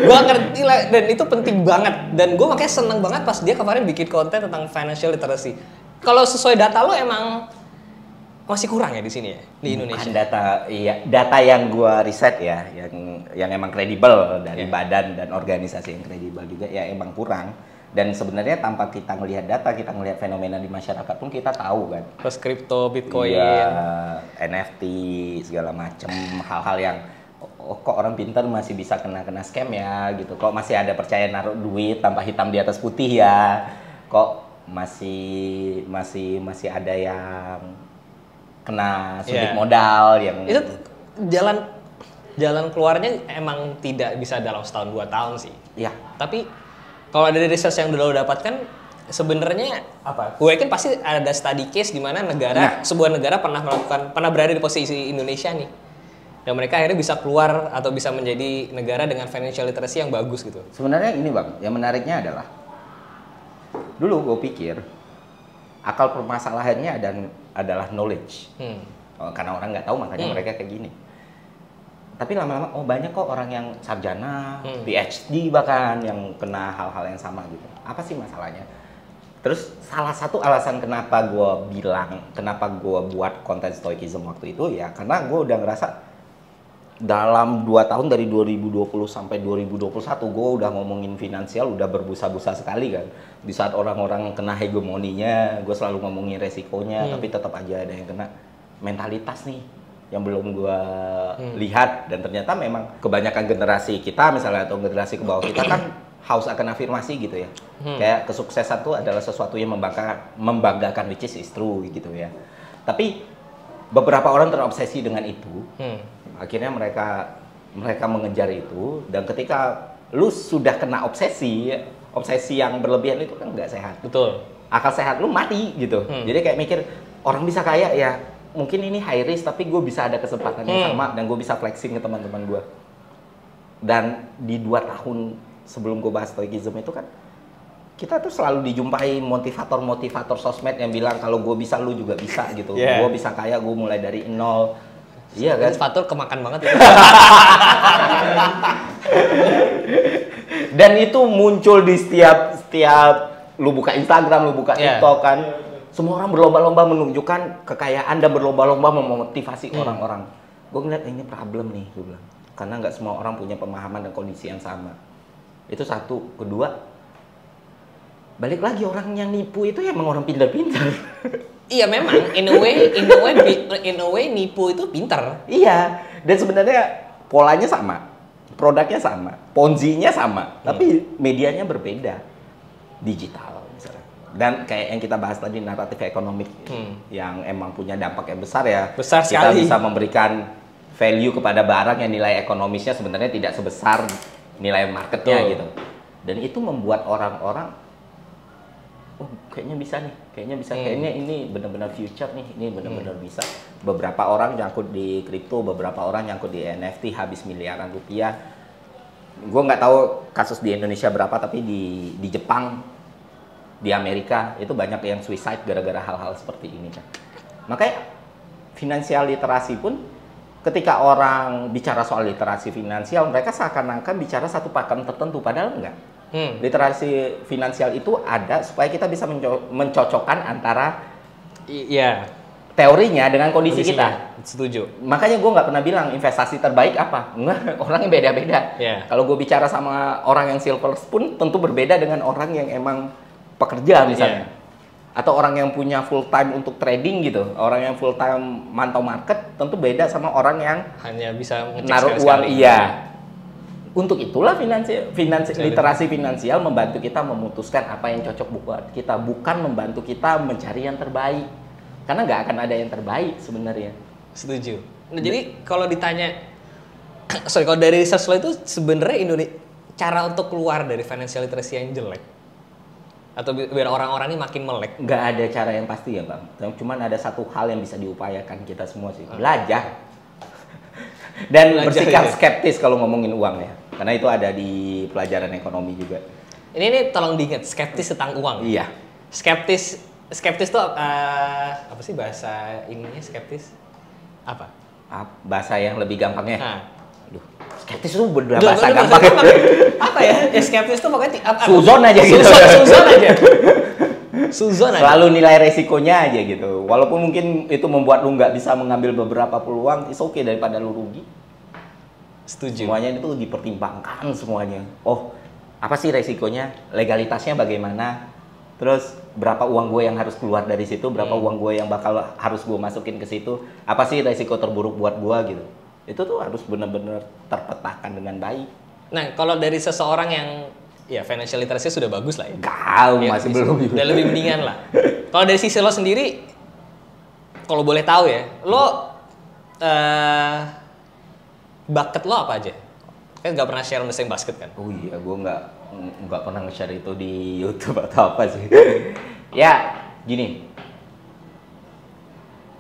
Gue ngerti lah dan itu penting banget. Dan gue makanya seneng banget pas dia kemarin bikin konten tentang financial literacy. Kalau sesuai data lo emang masih kurang ya di sini ya di Indonesia. Data yang gue riset ya, yang emang kredibel dari badan dan organisasi yang kredibel juga ya emang kurang. Dan sebenarnya tanpa kita ngelihat data, kita ngelihat fenomena di masyarakat pun kita tahu kan. Terus kripto, Bitcoin, NFT, segala macem hal-hal yang kok orang pintar masih bisa kena scam ya gitu. Kok masih ada percaya naruh duit tanpa hitam di atas putih ya. Kok masih ada yang kena suntik modal yang itu jalan keluarnya emang tidak bisa dalam 1-2 tahun sih. Iya. Tapi kalau dari research yang udah lo dapatkan, sebenarnya apa? Gue yakin pasti ada study case di mana sebuah negara pernah berada di posisi Indonesia nih, dan mereka akhirnya bisa keluar atau bisa menjadi negara dengan financial literacy yang bagus gitu. Sebenarnya ini Bang, yang menariknya adalah dulu gue pikir akal permasalahannya adalah knowledge, karena orang nggak tahu makanya mereka kayak gini. Tapi lama-lama banyak kok orang yang sarjana, PhD bahkan yang kena hal-hal yang sama gitu. Apa sih masalahnya? Terus salah satu alasan kenapa gue buat konten stoicism waktu itu ya karena gue udah ngerasa dalam 2 tahun dari 2020 sampai 2021 gue udah ngomongin finansial udah berbusa-busa sekali kan. Di saat orang-orang kena hegemoninya, gue selalu ngomongin resikonya, tapi tetap aja ada yang kena mentalitas nih yang belum gue lihat. Dan ternyata memang kebanyakan generasi kita misalnya atau generasi ke bawah kita kan haus akan afirmasi gitu ya. Kayak kesuksesan tuh adalah sesuatu yang membanggakan, which is true gitu ya. Tapi beberapa orang terobsesi dengan itu. Akhirnya mereka mengejar itu, dan ketika lu sudah kena obsesi yang berlebihan itu kan nggak sehat. Betul. Akal sehat lu mati gitu. Jadi kayak mikir orang bisa kaya ya, mungkin ini high risk tapi gue bisa ada kesempatan yang sama dan gue bisa flexing ke teman-teman gue. Dan di 2 tahun sebelum gue bahas stoicism itu kan, kita tuh selalu dijumpai motivator sosmed yang bilang kalau gue bisa lu juga bisa gitu. Gue bisa kaya, gue mulai dari nol. Iya kan? Fatur kemakan banget itu. Dan itu muncul di setiap lu buka Instagram, lu buka TikTok kan. Semua orang berlomba-lomba menunjukkan kekayaan dan berlomba-lomba memotivasi orang-orang. Gue ngeliat ini problem nih, gue bilang. Karena nggak semua orang punya pemahaman dan kondisi yang sama. Itu satu. Kedua, balik lagi orang yang nipu itu emang orang pintar-pintar. Iya memang, in a way nipu itu pintar. Iya, dan sebenarnya polanya sama, produknya sama, ponzi-nya sama, tapi medianya berbeda, digital misalnya. Dan kayak yang kita bahas tadi, naratif ekonomi yang emang punya dampak yang besar ya. Besar kita sekali. bisa memberikan value kepada barang yang nilai ekonomisnya sebenarnya tidak sebesar nilai marketnya gitu. Dan itu membuat orang-orang, oh kayaknya bisa nih, kayaknya ini benar-benar future nih, ini benar-benar bisa. Beberapa orang nyangkut di kripto, beberapa orang nyangkut di NFT, habis miliaran rupiah. Gue nggak tahu kasus di Indonesia berapa, tapi di Jepang, di Amerika itu banyak yang suicide gara-gara hal-hal seperti ini kan. Makanya finansial literasi pun, ketika orang bicara soal literasi finansial, mereka seakan-akan bicara satu pakem tertentu, padahal enggak. Literasi finansial itu ada supaya kita bisa mencocokkan antara teorinya dengan kondisi kita. Setuju. Makanya gue nggak pernah bilang investasi terbaik apa. Enggak, orangnya beda-beda. Kalau gue bicara sama orang yang silver spoon, tentu berbeda dengan orang yang emang pekerja misalnya. Atau orang yang punya full time untuk trading gitu. Orang yang full time mantau market tentu beda sama orang yang hanya bisa naruh uang. Iya. Untuk itulah literasi finansial membantu kita memutuskan apa yang cocok buat kita, bukan membantu kita mencari yang terbaik. Karena nggak akan ada yang terbaik sebenarnya. Setuju. Nah, jadi kalau ditanya, kalau dari research lo itu sebenarnya cara untuk keluar dari financial literacy yang jelek, atau biar orang-orang ini makin melek? Nggak ada cara yang pasti ya bang. Cuman ada satu hal yang bisa diupayakan kita semua sih, belajar. Dan bersikap skeptis kalau ngomongin uang ya. Karena itu ada di pelajaran ekonomi juga. Ini tolong diingat, skeptis tentang uang. Iya. Skeptis tuh apa sih bahasa ininya skeptis? Apa? Bahasa yang lebih gampangnya. Aduh, skeptis itu Duh, bahasa gampang. Apa ya? Skeptis tuh pokoknya suzon aja gitu. Suzon aja. Suzon aja. Selalu nilai resikonya aja gitu. Walaupun mungkin itu membuat lu nggak bisa mengambil beberapa peluang, it's okay daripada lu rugi. Setuju. Semuanya itu dipertimbangkan semuanya. Oh, apa sih resikonya? Legalitasnya bagaimana? Terus berapa uang gue yang harus keluar dari situ? Berapa uang gue yang bakal harus gue masukin ke situ? Apa sih resiko terburuk buat gue gitu? Itu tuh harus benar-benar terpetakan dengan baik. Nah, kalau dari seseorang yang ya financial literacy sudah bagus lah ya. Masih belum. Udah lebih mendingan lah. Kalau dari sisi lo sendiri, kalau boleh tahu ya, lo bucket lo apa aja? Kan nggak pernah share tentang basket kan? Oh iya, gue nggak pernah nge-share itu di YouTube atau apa sih. Ya, gini.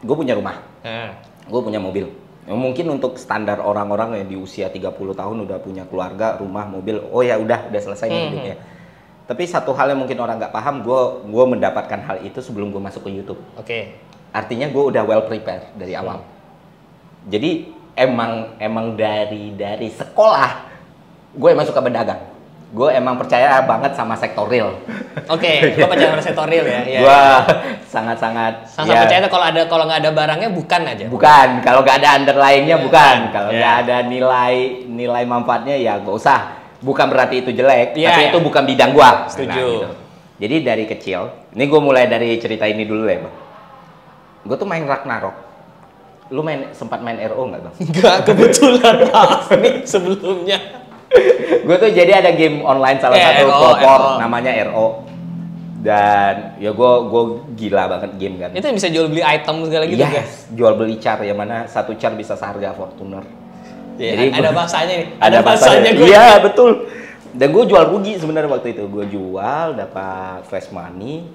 Gue punya rumah. Gue punya mobil. Mungkin untuk standar orang-orang yang di usia 30 tahun udah punya keluarga, rumah, mobil, oh ya udah selesai hidupnya. Tapi satu hal yang mungkin orang nggak paham, gue mendapatkan hal itu sebelum gue masuk ke YouTube. Artinya gue udah well prepared dari awal. Jadi emang dari sekolah gue emang suka berdagang. Gue emang percaya banget sama sektor real. Gue percaya sama sektor real ya. Gue sangat-sangat percaya tuh kalau nggak ada barangnya bukan aja. Bukan, kalau nggak ada underlying-nya bukan. Kalau nggak ada nilai manfaatnya ya nggak usah. Bukan berarti itu jelek, tapi itu bukan bidang gue. Setuju. Gitu. Jadi dari kecil, ini gue mulai dari cerita ini dulu ya bang. Gue tuh main Ragnarok. Lu sempat main RO nggak bang? Nggak, kebetulan maaf nih sebelumnya. Gue tuh jadi ada game online salah satu RO, pelopor RO. namanya RO. Dan ya gue gila banget game kan. Itu yang bisa jual beli item segala gitu guys. Yes, jual beli char yang mana satu char bisa seharga Fortuner. Ya, Jadi ada gua- bahasanya nih. Ada bahasanya gue. Iya, betul. Dan gue jual rugi sebenarnya waktu itu. Gue jual dapat flash money.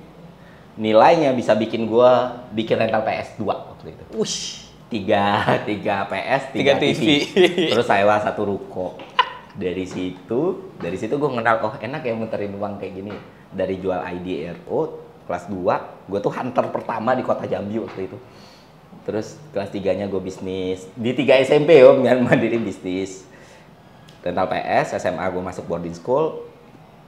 Nilainya bisa bikin gue bikin rental PS2 waktu itu. Wush. Tiga PS, Tiga tiga TV. Terus sewa satu ruko. Dari situ gue kenal, oh enak ya muterin uang kayak gini. Dari jual ID RO kelas 2, gue tuh hunter pertama di kota Jambi waktu itu. Terus kelas 3-nya gue bisnis. Di 3 SMP mandiri bisnis. Rental PS, SMA gue masuk boarding school.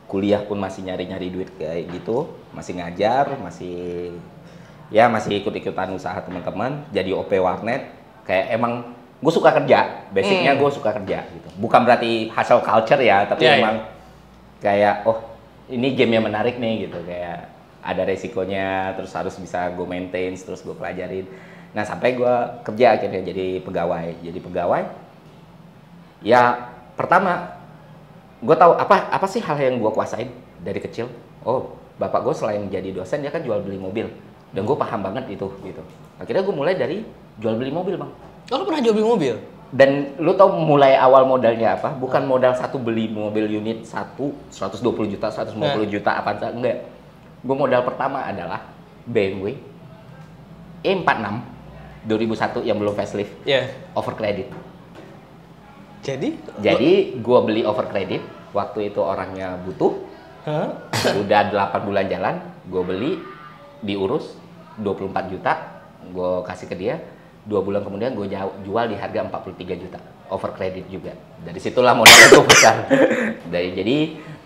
Kuliah pun masih nyari-nyari duit kayak gitu. Masih ngajar, masih ikut-ikutan usaha teman-teman. Jadi OP warnet. Kayak emang gue suka kerja. Basicnya gue suka kerja gitu. Bukan berarti hustle culture ya, tapi emang kayak ini game yang menarik nih gitu. Kayak ada resikonya, terus harus bisa gue maintain, terus gue pelajarin. Nah sampai gue kerja akhirnya jadi pegawai. Ya pertama gue tahu apa sih hal yang gue kuasain dari kecil. Oh bapak gue selain jadi dosen dia kan jual beli mobil dan gue paham banget itu gitu. Akhirnya gue mulai dari jual beli mobil bang. Oh, lo pernah jual beli mobil? Dan lu tau mulai awal modalnya apa? Bukan modal satu beli mobil unit 120 juta, 150 juta apa enggak. Gue modal pertama adalah BMW E46 2001 yang belum facelift. Iya. Over credit. Jadi Gue beli over credit waktu itu orangnya butuh. Udah 8 bulan jalan, gue beli, diurus 24 juta, gue kasih ke dia. 2 bulan kemudian gue jual di harga 43 juta, over credit juga. Dari situlah modal itu putar. Jadi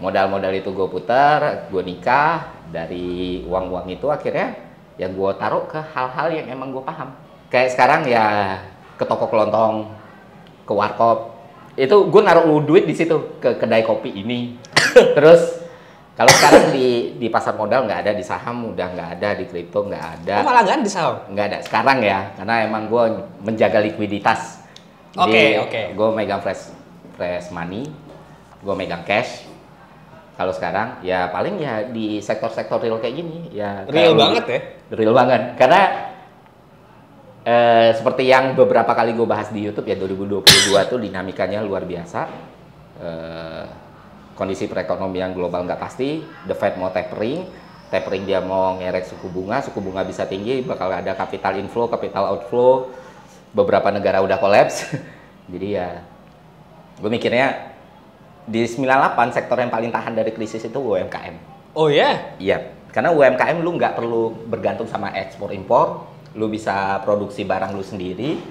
modal itu gue putar, gue nikah. Dari uang itu akhirnya yang gue taruh ke hal-hal yang emang gue paham. Kayak sekarang ya ke toko kelontong, ke warkop. Itu gue naruh duit di situ, ke kedai kopi ini. Terus kalau sekarang di pasar modal nggak ada, di saham udah nggak ada, di kripto nggak ada. malah nggak di saham? Nggak ada sekarang ya, karena emang gue menjaga likuiditas. Oke. Gue megang fresh money, gue megang cash. Kalau sekarang ya paling ya di sektor-sektor real kayak gini ya. Real banget ya? Real banget, karena seperti yang beberapa kali gue bahas di YouTube ya, 2022 tuh dinamikanya luar biasa. Kondisi perekonomian global nggak pasti, the Fed mau tapering dia mau ngerek suku bunga bisa tinggi, bakal ada capital inflow, capital outflow, beberapa negara udah collapse. Jadi ya, gue mikirnya di 98 sektor yang paling tahan dari krisis itu UMKM. Oh ya? Iya, karena UMKM lu nggak perlu bergantung sama ekspor impor, lu bisa produksi barang lu sendiri,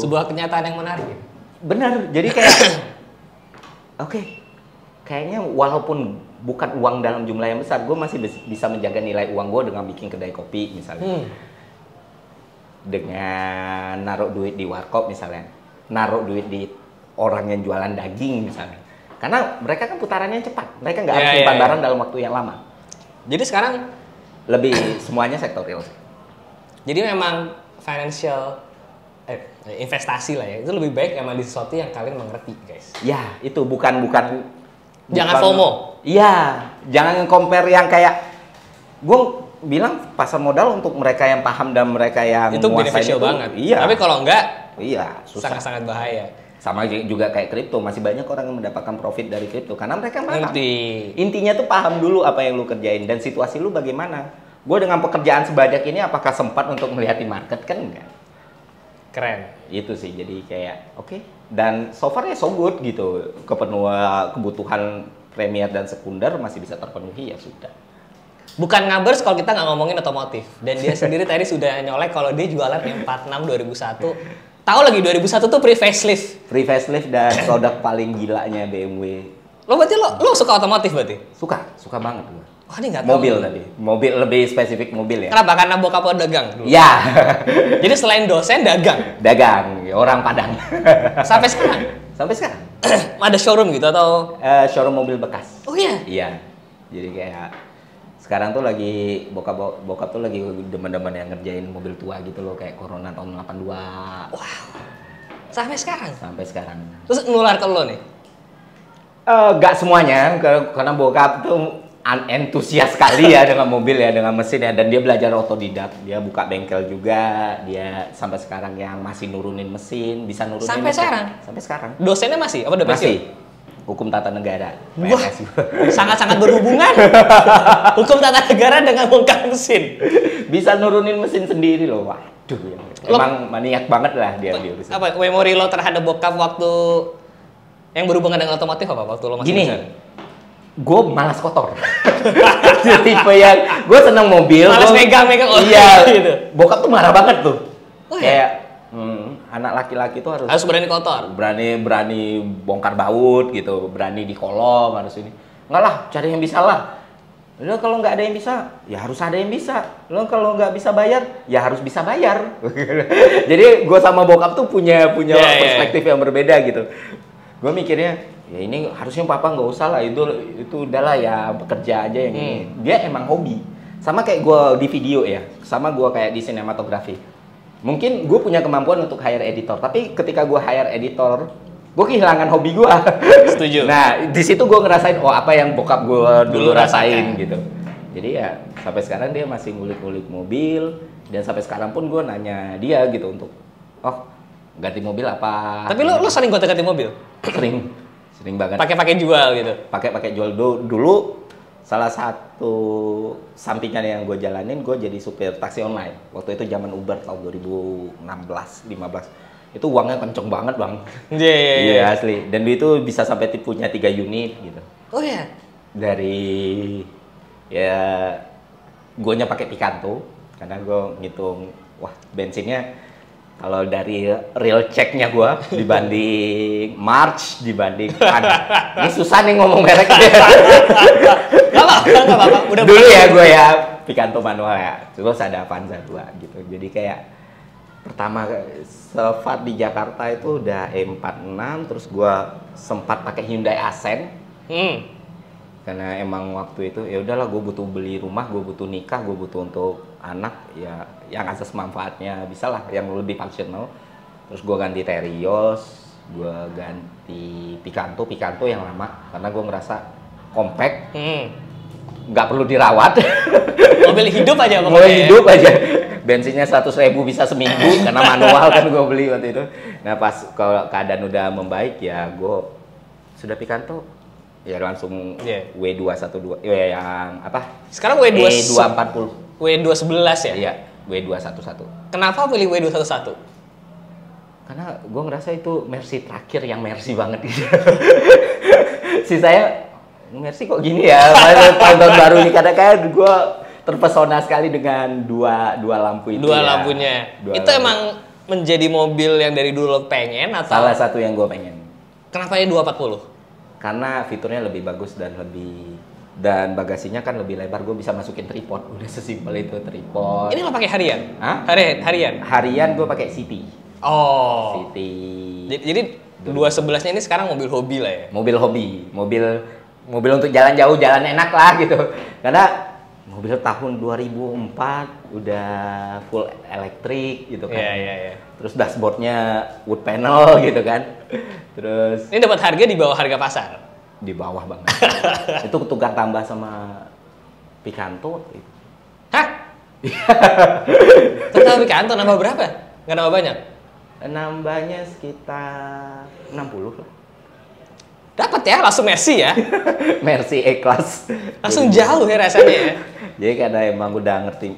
Sebuah kenyataan yang menarik. Bener, jadi kayak oke, kayaknya walaupun bukan uang dalam jumlah yang besar, gue masih bisa menjaga nilai uang gue dengan bikin kedai kopi misalnya. Dengan naruh duit di warkop misalnya. Naruh duit di orang yang jualan daging misalnya. Karena mereka kan putarannya cepat. Mereka nggak harus simpan barang dalam waktu yang lama. Jadi sekarang Lebih semuanya sektor real. Jadi memang financial investasi lah ya, itu lebih baik emang di sesuatu yang kalian mengerti guys. Ya, itu bukan Jangan FOMO. Iya, jangan compare yang kayak gue bilang pasar modal untuk mereka yang paham dan mereka yang itu beneficial banget. Iya. Tapi kalau enggak, iya, susah. Sangat-sangat bahaya. Sama juga kayak kripto, masih banyak orang yang mendapatkan profit dari kripto karena mereka paham. Ngerti. Intinya tuh paham dulu apa yang lu kerjain dan situasi lu bagaimana. Gue dengan pekerjaan sebanyak ini apakah sempat untuk melihat di market, kan enggak. Keren. Itu sih, jadi kayak oke. Dan so far ya so good gitu. Kebutuhan premier dan sekunder masih bisa terpenuhi, ya sudah. Bukan ngabers kalau kita nggak ngomongin otomotif. Dan dia sendiri tadi sudah nyolek kalau dia jualan yang 46 2001. Tahu lagi 2001 tuh pre-facelift. Pre-facelift dan produk paling gilanya BMW. Lo berarti lo suka otomotif berarti? Suka banget gue. Wah, ini nggak tahu. Mobil lebih spesifik mobil ya. Kenapa? Karena bokap lo dagang dulu. Ya. Jadi selain dosen dagang. Dagang, orang Padang. Sampai sekarang. Sampai sekarang. Ada showroom gitu atau? Showroom mobil bekas. Oh iya. Iya. Jadi kayak sekarang tuh lagi bokap tuh lagi demen-demen yang ngerjain mobil tua gitu loh, kayak Corona tahun 82. Wow. Sampai sekarang. Sampai sekarang. Terus nular ke lo nih. Nggak semuanya, karena bokap tuh antusias sekali ya dengan mobil ya, dengan mesin ya, dan dia belajar otodidak, dia buka bengkel juga, dia sampai sekarang yang masih nurunin mesin, bisa nurunin Sampai mesin. sekarang? Sampai sekarang. Dosennya masih? Apa udah pensiun? Masih. Hukum tata negara. Wah, PNS. sangat-sangat berhubungan. Hukum tata negara dengan bongkar mesin. Bisa nurunin mesin sendiri loh, waduh. Emang maniak banget lah dia diurusin. Apa memori lo terhadap bokap waktu yang berhubungan dengan otomotif apa waktu lo masih Gini, besar? gue malas kotor. Tipe yang gue seneng mobil. Malas megang-megang orang iya, gitu. Bokap tuh marah banget tuh. Oh, Kayak anak laki-laki tuh Harus berani kotor. berani bongkar baut gitu, berani di kolong, harus ini. Enggak lah, cari yang bisa lah. Lo kalau nggak ada yang bisa, ya harus ada yang bisa. Lo kalau nggak bisa bayar, ya harus bisa bayar. Jadi gue sama bokap tuh punya perspektif yang berbeda gitu. Gue mikirnya, ya ini harusnya papa nggak usah lah, itu udahlah ya bekerja aja yang ini. Dia emang hobi. Sama kayak gue di video ya, sama gue kayak di sinematografi. Mungkin gue punya kemampuan untuk hire editor, tapi ketika gue hire editor, gue kehilangan hobi gue. Setuju. Nah, di situ gue ngerasain, oh apa yang bokap gue dulu rasain gitu. Jadi ya sampai sekarang dia masih ngulik-ngulik mobil, dan sampai sekarang pun gue nanya dia gitu untuk, oh ganti mobil apa? Tapi lo sering gonta-ganti mobil? Sering banget. Pakai jual gitu. Pakai jual dulu. Salah satu sampingan yang gue jalanin, gue jadi supir taksi online. Waktu itu zaman Uber tahun 2016, 15. Itu uangnya kenceng banget bang. Iya asli. Dan itu bisa sampai punya 3 unit gitu. Oh ya. Dari ya gue pakai Picanto karena gue ngitung, wah bensinnya kalau dari real checknya gue dibanding March dibanding ini susah nih ngomong merek. Gak apa-apa. Udah dulu ya gue ya Picanto manual ya, terus ada Avanza 2 gitu. Jadi kayak pertama sevat di Jakarta itu udah E46, terus gue sempat pakai Hyundai Accent. Karena emang waktu itu ya udahlah, gue butuh beli rumah, gue butuh nikah, gue butuh untuk anak ya, yang asas manfaatnya bisa lah, yang lebih fungsional. Terus gue ganti Terios, gue ganti Picanto yang lama karena gue ngerasa compact, nggak perlu dirawat. Mobil hidup aja pokoknya. Mobil hidup aja. Bensinnya 100.000 bisa seminggu karena manual kan gue beli waktu itu. Nah pas kalau keadaan udah membaik ya gue sudah Picanto. Ya langsung W212 yang apa? Sekarang W240. W211 ya? Iya, W211. Kenapa pilih W211? Karena gue ngerasa itu Mercy terakhir yang Mercy banget gitu. Si saya Mercy kok gini ya, tahun baru ini kadang-kadang gue terpesona sekali dengan dua lampu itu. Dua lampunya. Itu lampu. Emang menjadi mobil yang dari dulu pengen atau? Salah satu yang gue pengen. Kenapa ya 240? Karena fiturnya lebih bagus dan bagasinya kan lebih lebar, gue bisa masukin tripod. Udah sesimpel itu tripod. Ini lo pakai harian? Hah? Harian? Harian gue pakai City. Oh. City. Jadi 211-nya ini sekarang mobil hobi lah ya? Mobil hobi, mobil untuk jalan jauh, jalan enak lah gitu. Karena mobil tahun 2004 udah full elektrik gitu kan. Iya. Terus dashboardnya wood panel gitu kan. Terus ini dapat harga di bawah harga pasar. Di bawah banget. Itu tukar tambah sama Picanto. Hah? Tukar Picanto nambah berapa? Nggak nambah banyak? Nambahnya sekitar 60 lah. Dapat ya, langsung Mercy ya. Mercy E-Class. Langsung jauh ya rasanya ya. Jadi karena emang udah ngerti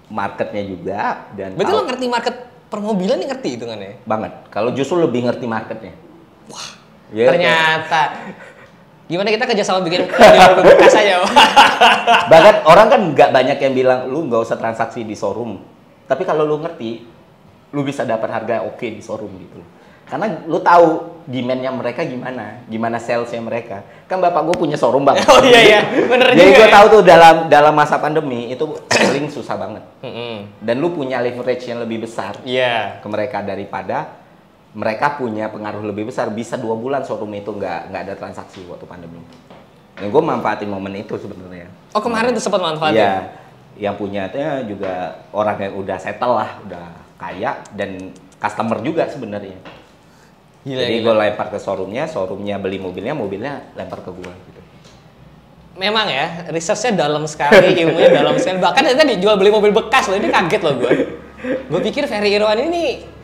marketnya juga dan berarti lo ngerti market permobilan nih, ngerti hitungannya? Banget. Kalau justru lebih ngerti marketnya. Wah, ya, ternyata. Gimana kita kerjasama bikin mobil bekas aja? Bahkan orang kan nggak banyak yang bilang lu nggak usah transaksi di showroom. Tapi kalau lu ngerti, lu bisa dapat harga oke di showroom gitu. Karena lu tahu demand-nya mereka gimana salesnya mereka. Kan bapak gue punya showroom bang. Oh iya, bener juga. Jadi gue tahu tuh dalam masa pandemi itu selling susah banget. Dan lu punya leverage yang lebih besar ke mereka daripada mereka punya pengaruh lebih besar. Bisa 2 bulan showroom itu nggak ada transaksi waktu pandemi. Dan gue manfaatin momen itu sebenarnya. Oh kemarin tuh sempat manfaatin? Iya, yang punyanya juga orang yang udah settle lah, udah kaya dan customer juga sebenarnya. Gila, Jadi gila. gue lempar ke showroomnya beli mobilnya lempar ke gue gitu. Memang ya, research-nya dalam sekali, ilmunya dalam sekali. Bahkan tadi dijual beli mobil bekas loh, ini kaget loh gue. Gue pikir Ferry Irwan ini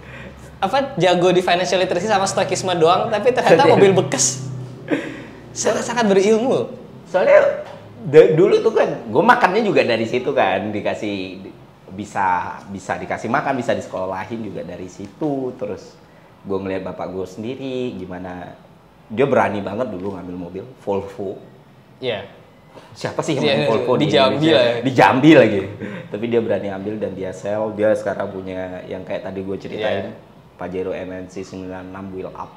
apa jago di financial literacy sama stoikisme doang, tapi ternyata mobil bekas sangat-sangat berilmu. Soalnya dulu tuh kan gue makannya juga dari situ kan, dikasih bisa dikasih makan, bisa disekolahin juga dari situ. Terus gue ngeliat bapak gue sendiri gimana dia berani banget dulu ngambil mobil Volvo. Iya. Siapa sih yang Iya, main Volvo di Jambi Indonesia? lah ya. Di Jambi lagi. Tapi dia berani ambil dan dia sell. Dia sekarang punya yang kayak tadi gue ceritain, Iya. Pajero MNC 96 wheel up.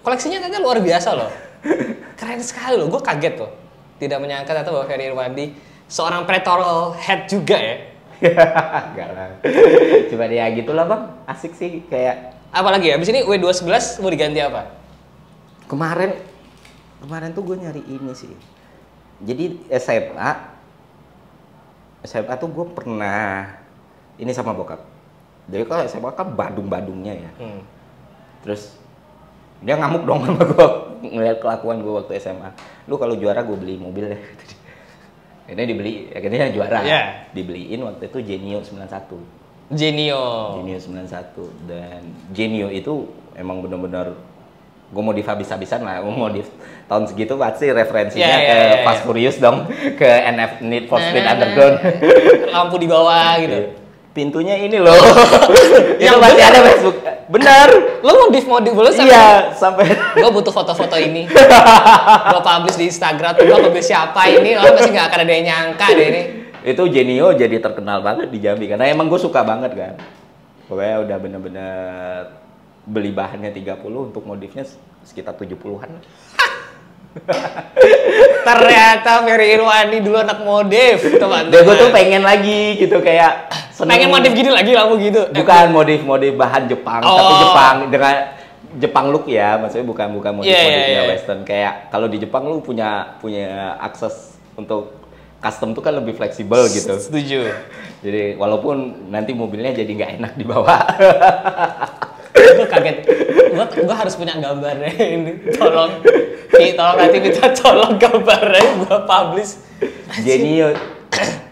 Koleksinya ternyata luar biasa loh. Keren sekali loh, gue kaget tuh. Tidak menyangka ternyata bahwa Ferry Irwandi seorang pretorial head juga ya. Enggak lah. Cuma ya gitulah bang, asik sih kayak. Apalagi ya, abis ini W211 mau diganti apa? Kemarin tuh gue nyari ini sih. Jadi SMA tuh gue pernah ini sama bokap. Jadi kalau SMA kan badung-badungnya ya. Terus dia ngamuk dong sama gue ngeliat kelakuan gue waktu SMA. Lu kalau juara gue beli mobil deh. Ini dibeli, akhirnya juara. Yeah. Dibeliin waktu itu Genio 91. Genio. Genio 91 dan Genio itu emang benar-benar gue modif habis-habisan lah. Gue modif tahun segitu pasti referensinya ke Fast Furious dong, ke NF Need for Speed Underground. Lampu di bawah gitu. Pintunya ini loh. Yang masih ada Facebook. Benar. Lo modif dulu sampai. Iya, sampai Gue butuh foto-foto ini. Gue publish di Instagram tuh gue publish siapa ini. Orang pasti nggak akan ada yang nyangka deh ini. itu Genio jadi terkenal banget di Jambi karena emang gue suka banget kan. Pokoknya udah bener-bener beli bahannya 30 untuk modifnya sekitar 70-an. Ternyata Ferry Irwandi dulu anak modif, teman-teman. Dan gue tuh pengen lagi gitu kayak pengen modif gini lagi lampu gitu. Bukan modif bahan Jepang, tapi Jepang dengan Jepang look ya, maksudnya bukan modifnya Western. Kayak kalau di Jepang lu punya akses untuk custom tuh kan lebih fleksibel gitu. Setuju. Jadi walaupun nanti mobilnya jadi nggak enak dibawa. Gue kaget. Gue harus punya gambarnya ini. Tolong nanti minta tolong gambarnya gue publish. Genio.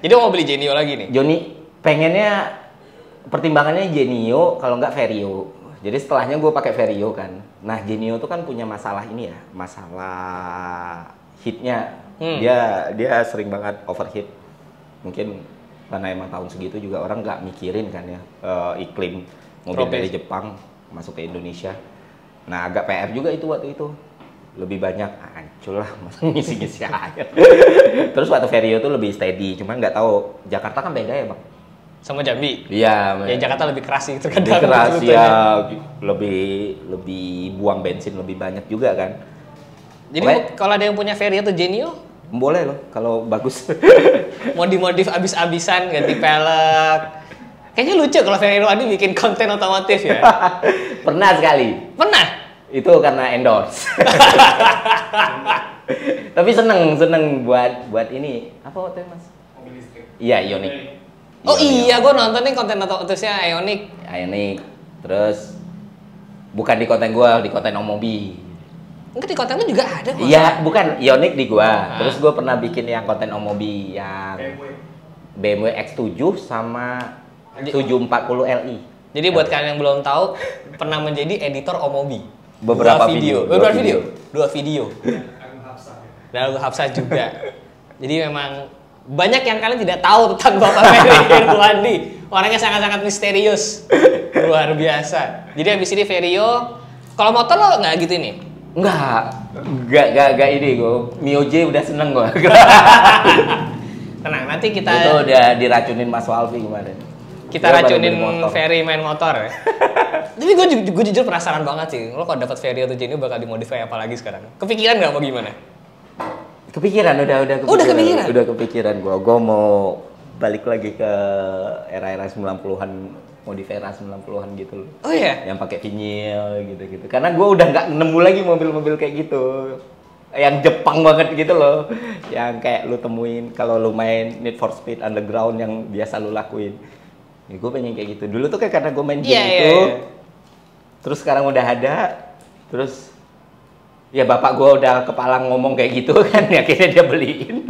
Jadi mau beli Genio lagi nih. Joni pengennya pertimbangannya Genio kalau nggak Vario. Jadi setelahnya gue pakai Vario kan. Nah Genio tuh kan punya masalah ini ya, masalah heatnya. Dia sering banget overheat. Mungkin karena emang tahun segitu juga orang nggak mikirin kan ya iklim mobil dari Jepang masuk ke Indonesia. Nah agak PR juga itu waktu itu. Lebih banyak ancur lah masa ngisi-ngisi air. Terus waktu Vario tuh lebih steady. Cuman nggak tahu Jakarta kan beda ya bang. Sama Jambi. Iya. Ya Jakarta lebih keras sih terkadang. Lebih keras ya, lebih buang bensin lebih banyak juga kan. Jadi kalau ada yang punya Vario atau Genio, boleh loh kalau bagus. mau dimodif abis-abisan, ganti pelek. Kayaknya lucu kalau Ferry Irwandi bikin konten otomotif ya. Pernah sekali. Pernah? Itu karena endorse. Tapi seneng buat ini apa waktu mas? Mobil listrik. Iya, Ioniq. Oh iya, gue nonton nih konten otomotifnya Ioniq. Terus bukan di konten gue, di konten Om Mobi. Enggak, di konten lu juga ada kok. Iya, bukan Ioniq di gua. Terus gua pernah bikin yang konten Om Mobi yang BMW X7 sama 740 Li. Jadi buat kalian yang belum tahu, pernah menjadi editor Omobi. Beberapa video. Dua video. Dan Agung Hapsah juga. Jadi memang banyak yang kalian tidak tahu tentang Bapak Ferry Irwandi. Orangnya sangat-sangat misterius. Luar biasa. Jadi habis ini Vario, kalau motor lo nggak gitu nih? Enggak ini gue. Mio J udah seneng gue. Tenang, nanti kita itu udah diracunin Mas Walfi kemarin. Kita racunin Ferry main motor ya. Tapi gue jujur penasaran banget sih. Lo kalau dapat Vario atau Genio bakal dimodify apa lagi sekarang? Kepikiran nggak apa gimana? Kepikiran, udah kepikiran. Udah kepikiran? Udah kepikiran gue mau balik lagi ke era-era 90-an, modif era 90-an gitu loh. Oh iya? Yang pakai vinyl gitu-gitu. Karena gue udah nggak nemu lagi mobil-mobil kayak gitu. Yang Jepang banget gitu loh. Yang kayak lu temuin kalau lu main Need for Speed Underground yang biasa lu lakuin. Ya, gue pengen kayak gitu. Dulu tuh kayak karena gue main game itu. Terus sekarang udah ada, terus ya bapak gue udah kepala ngomong kayak gitu kan, ya akhirnya dia beliin.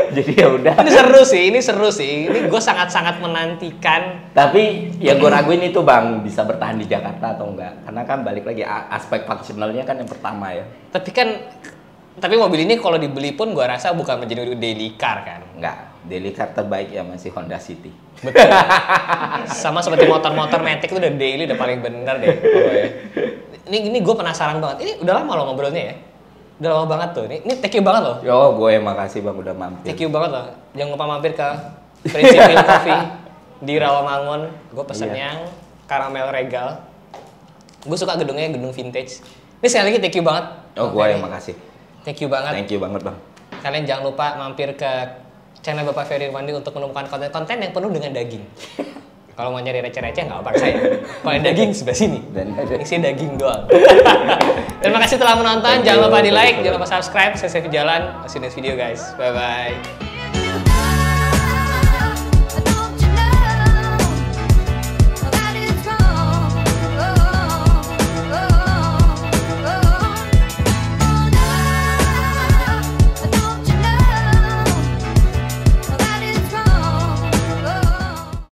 Jadi ya udah. Ini seru sih. Ini gue sangat-sangat menantikan. Tapi ya gue raguin itu bang, bisa bertahan di Jakarta atau enggak? Karena kan balik lagi aspek fungsionalnya kan yang pertama ya. Tapi mobil ini kalau dibeli pun gue rasa bukan menjadi daily car kan. Enggak, daily car terbaik ya masih Honda City. Betul. Sama seperti motor-motor Matic itu udah daily, udah paling bener deh. Ini gue penasaran banget. Ini udah lama loh ngobrolnya ya. Udah lama banget tuh. Ini thank you banget loh. Yo, gue makasih bang udah mampir. Thank you banget loh. Jangan lupa mampir ke Principal Coffee di Rawamangun. Gue pesen yang caramel regal. Gue suka gedungnya, gedung vintage. Ini sekali lagi thank you banget. Oh, gue yang makasih. Thank you banget. Thank you banget bang. Kalian jangan lupa mampir ke channel Bapak Ferry Irwandi untuk menemukan konten-konten yang penuh dengan daging. Kalau mau nyari receh-receh nggak apa saya. Kalau ada daging sebelah sini. Dan isi daging doang. Terima kasih telah menonton. Jangan lupa di like, jangan lupa subscribe. Saya Sevi Jalan. See you next video guys. Bye bye.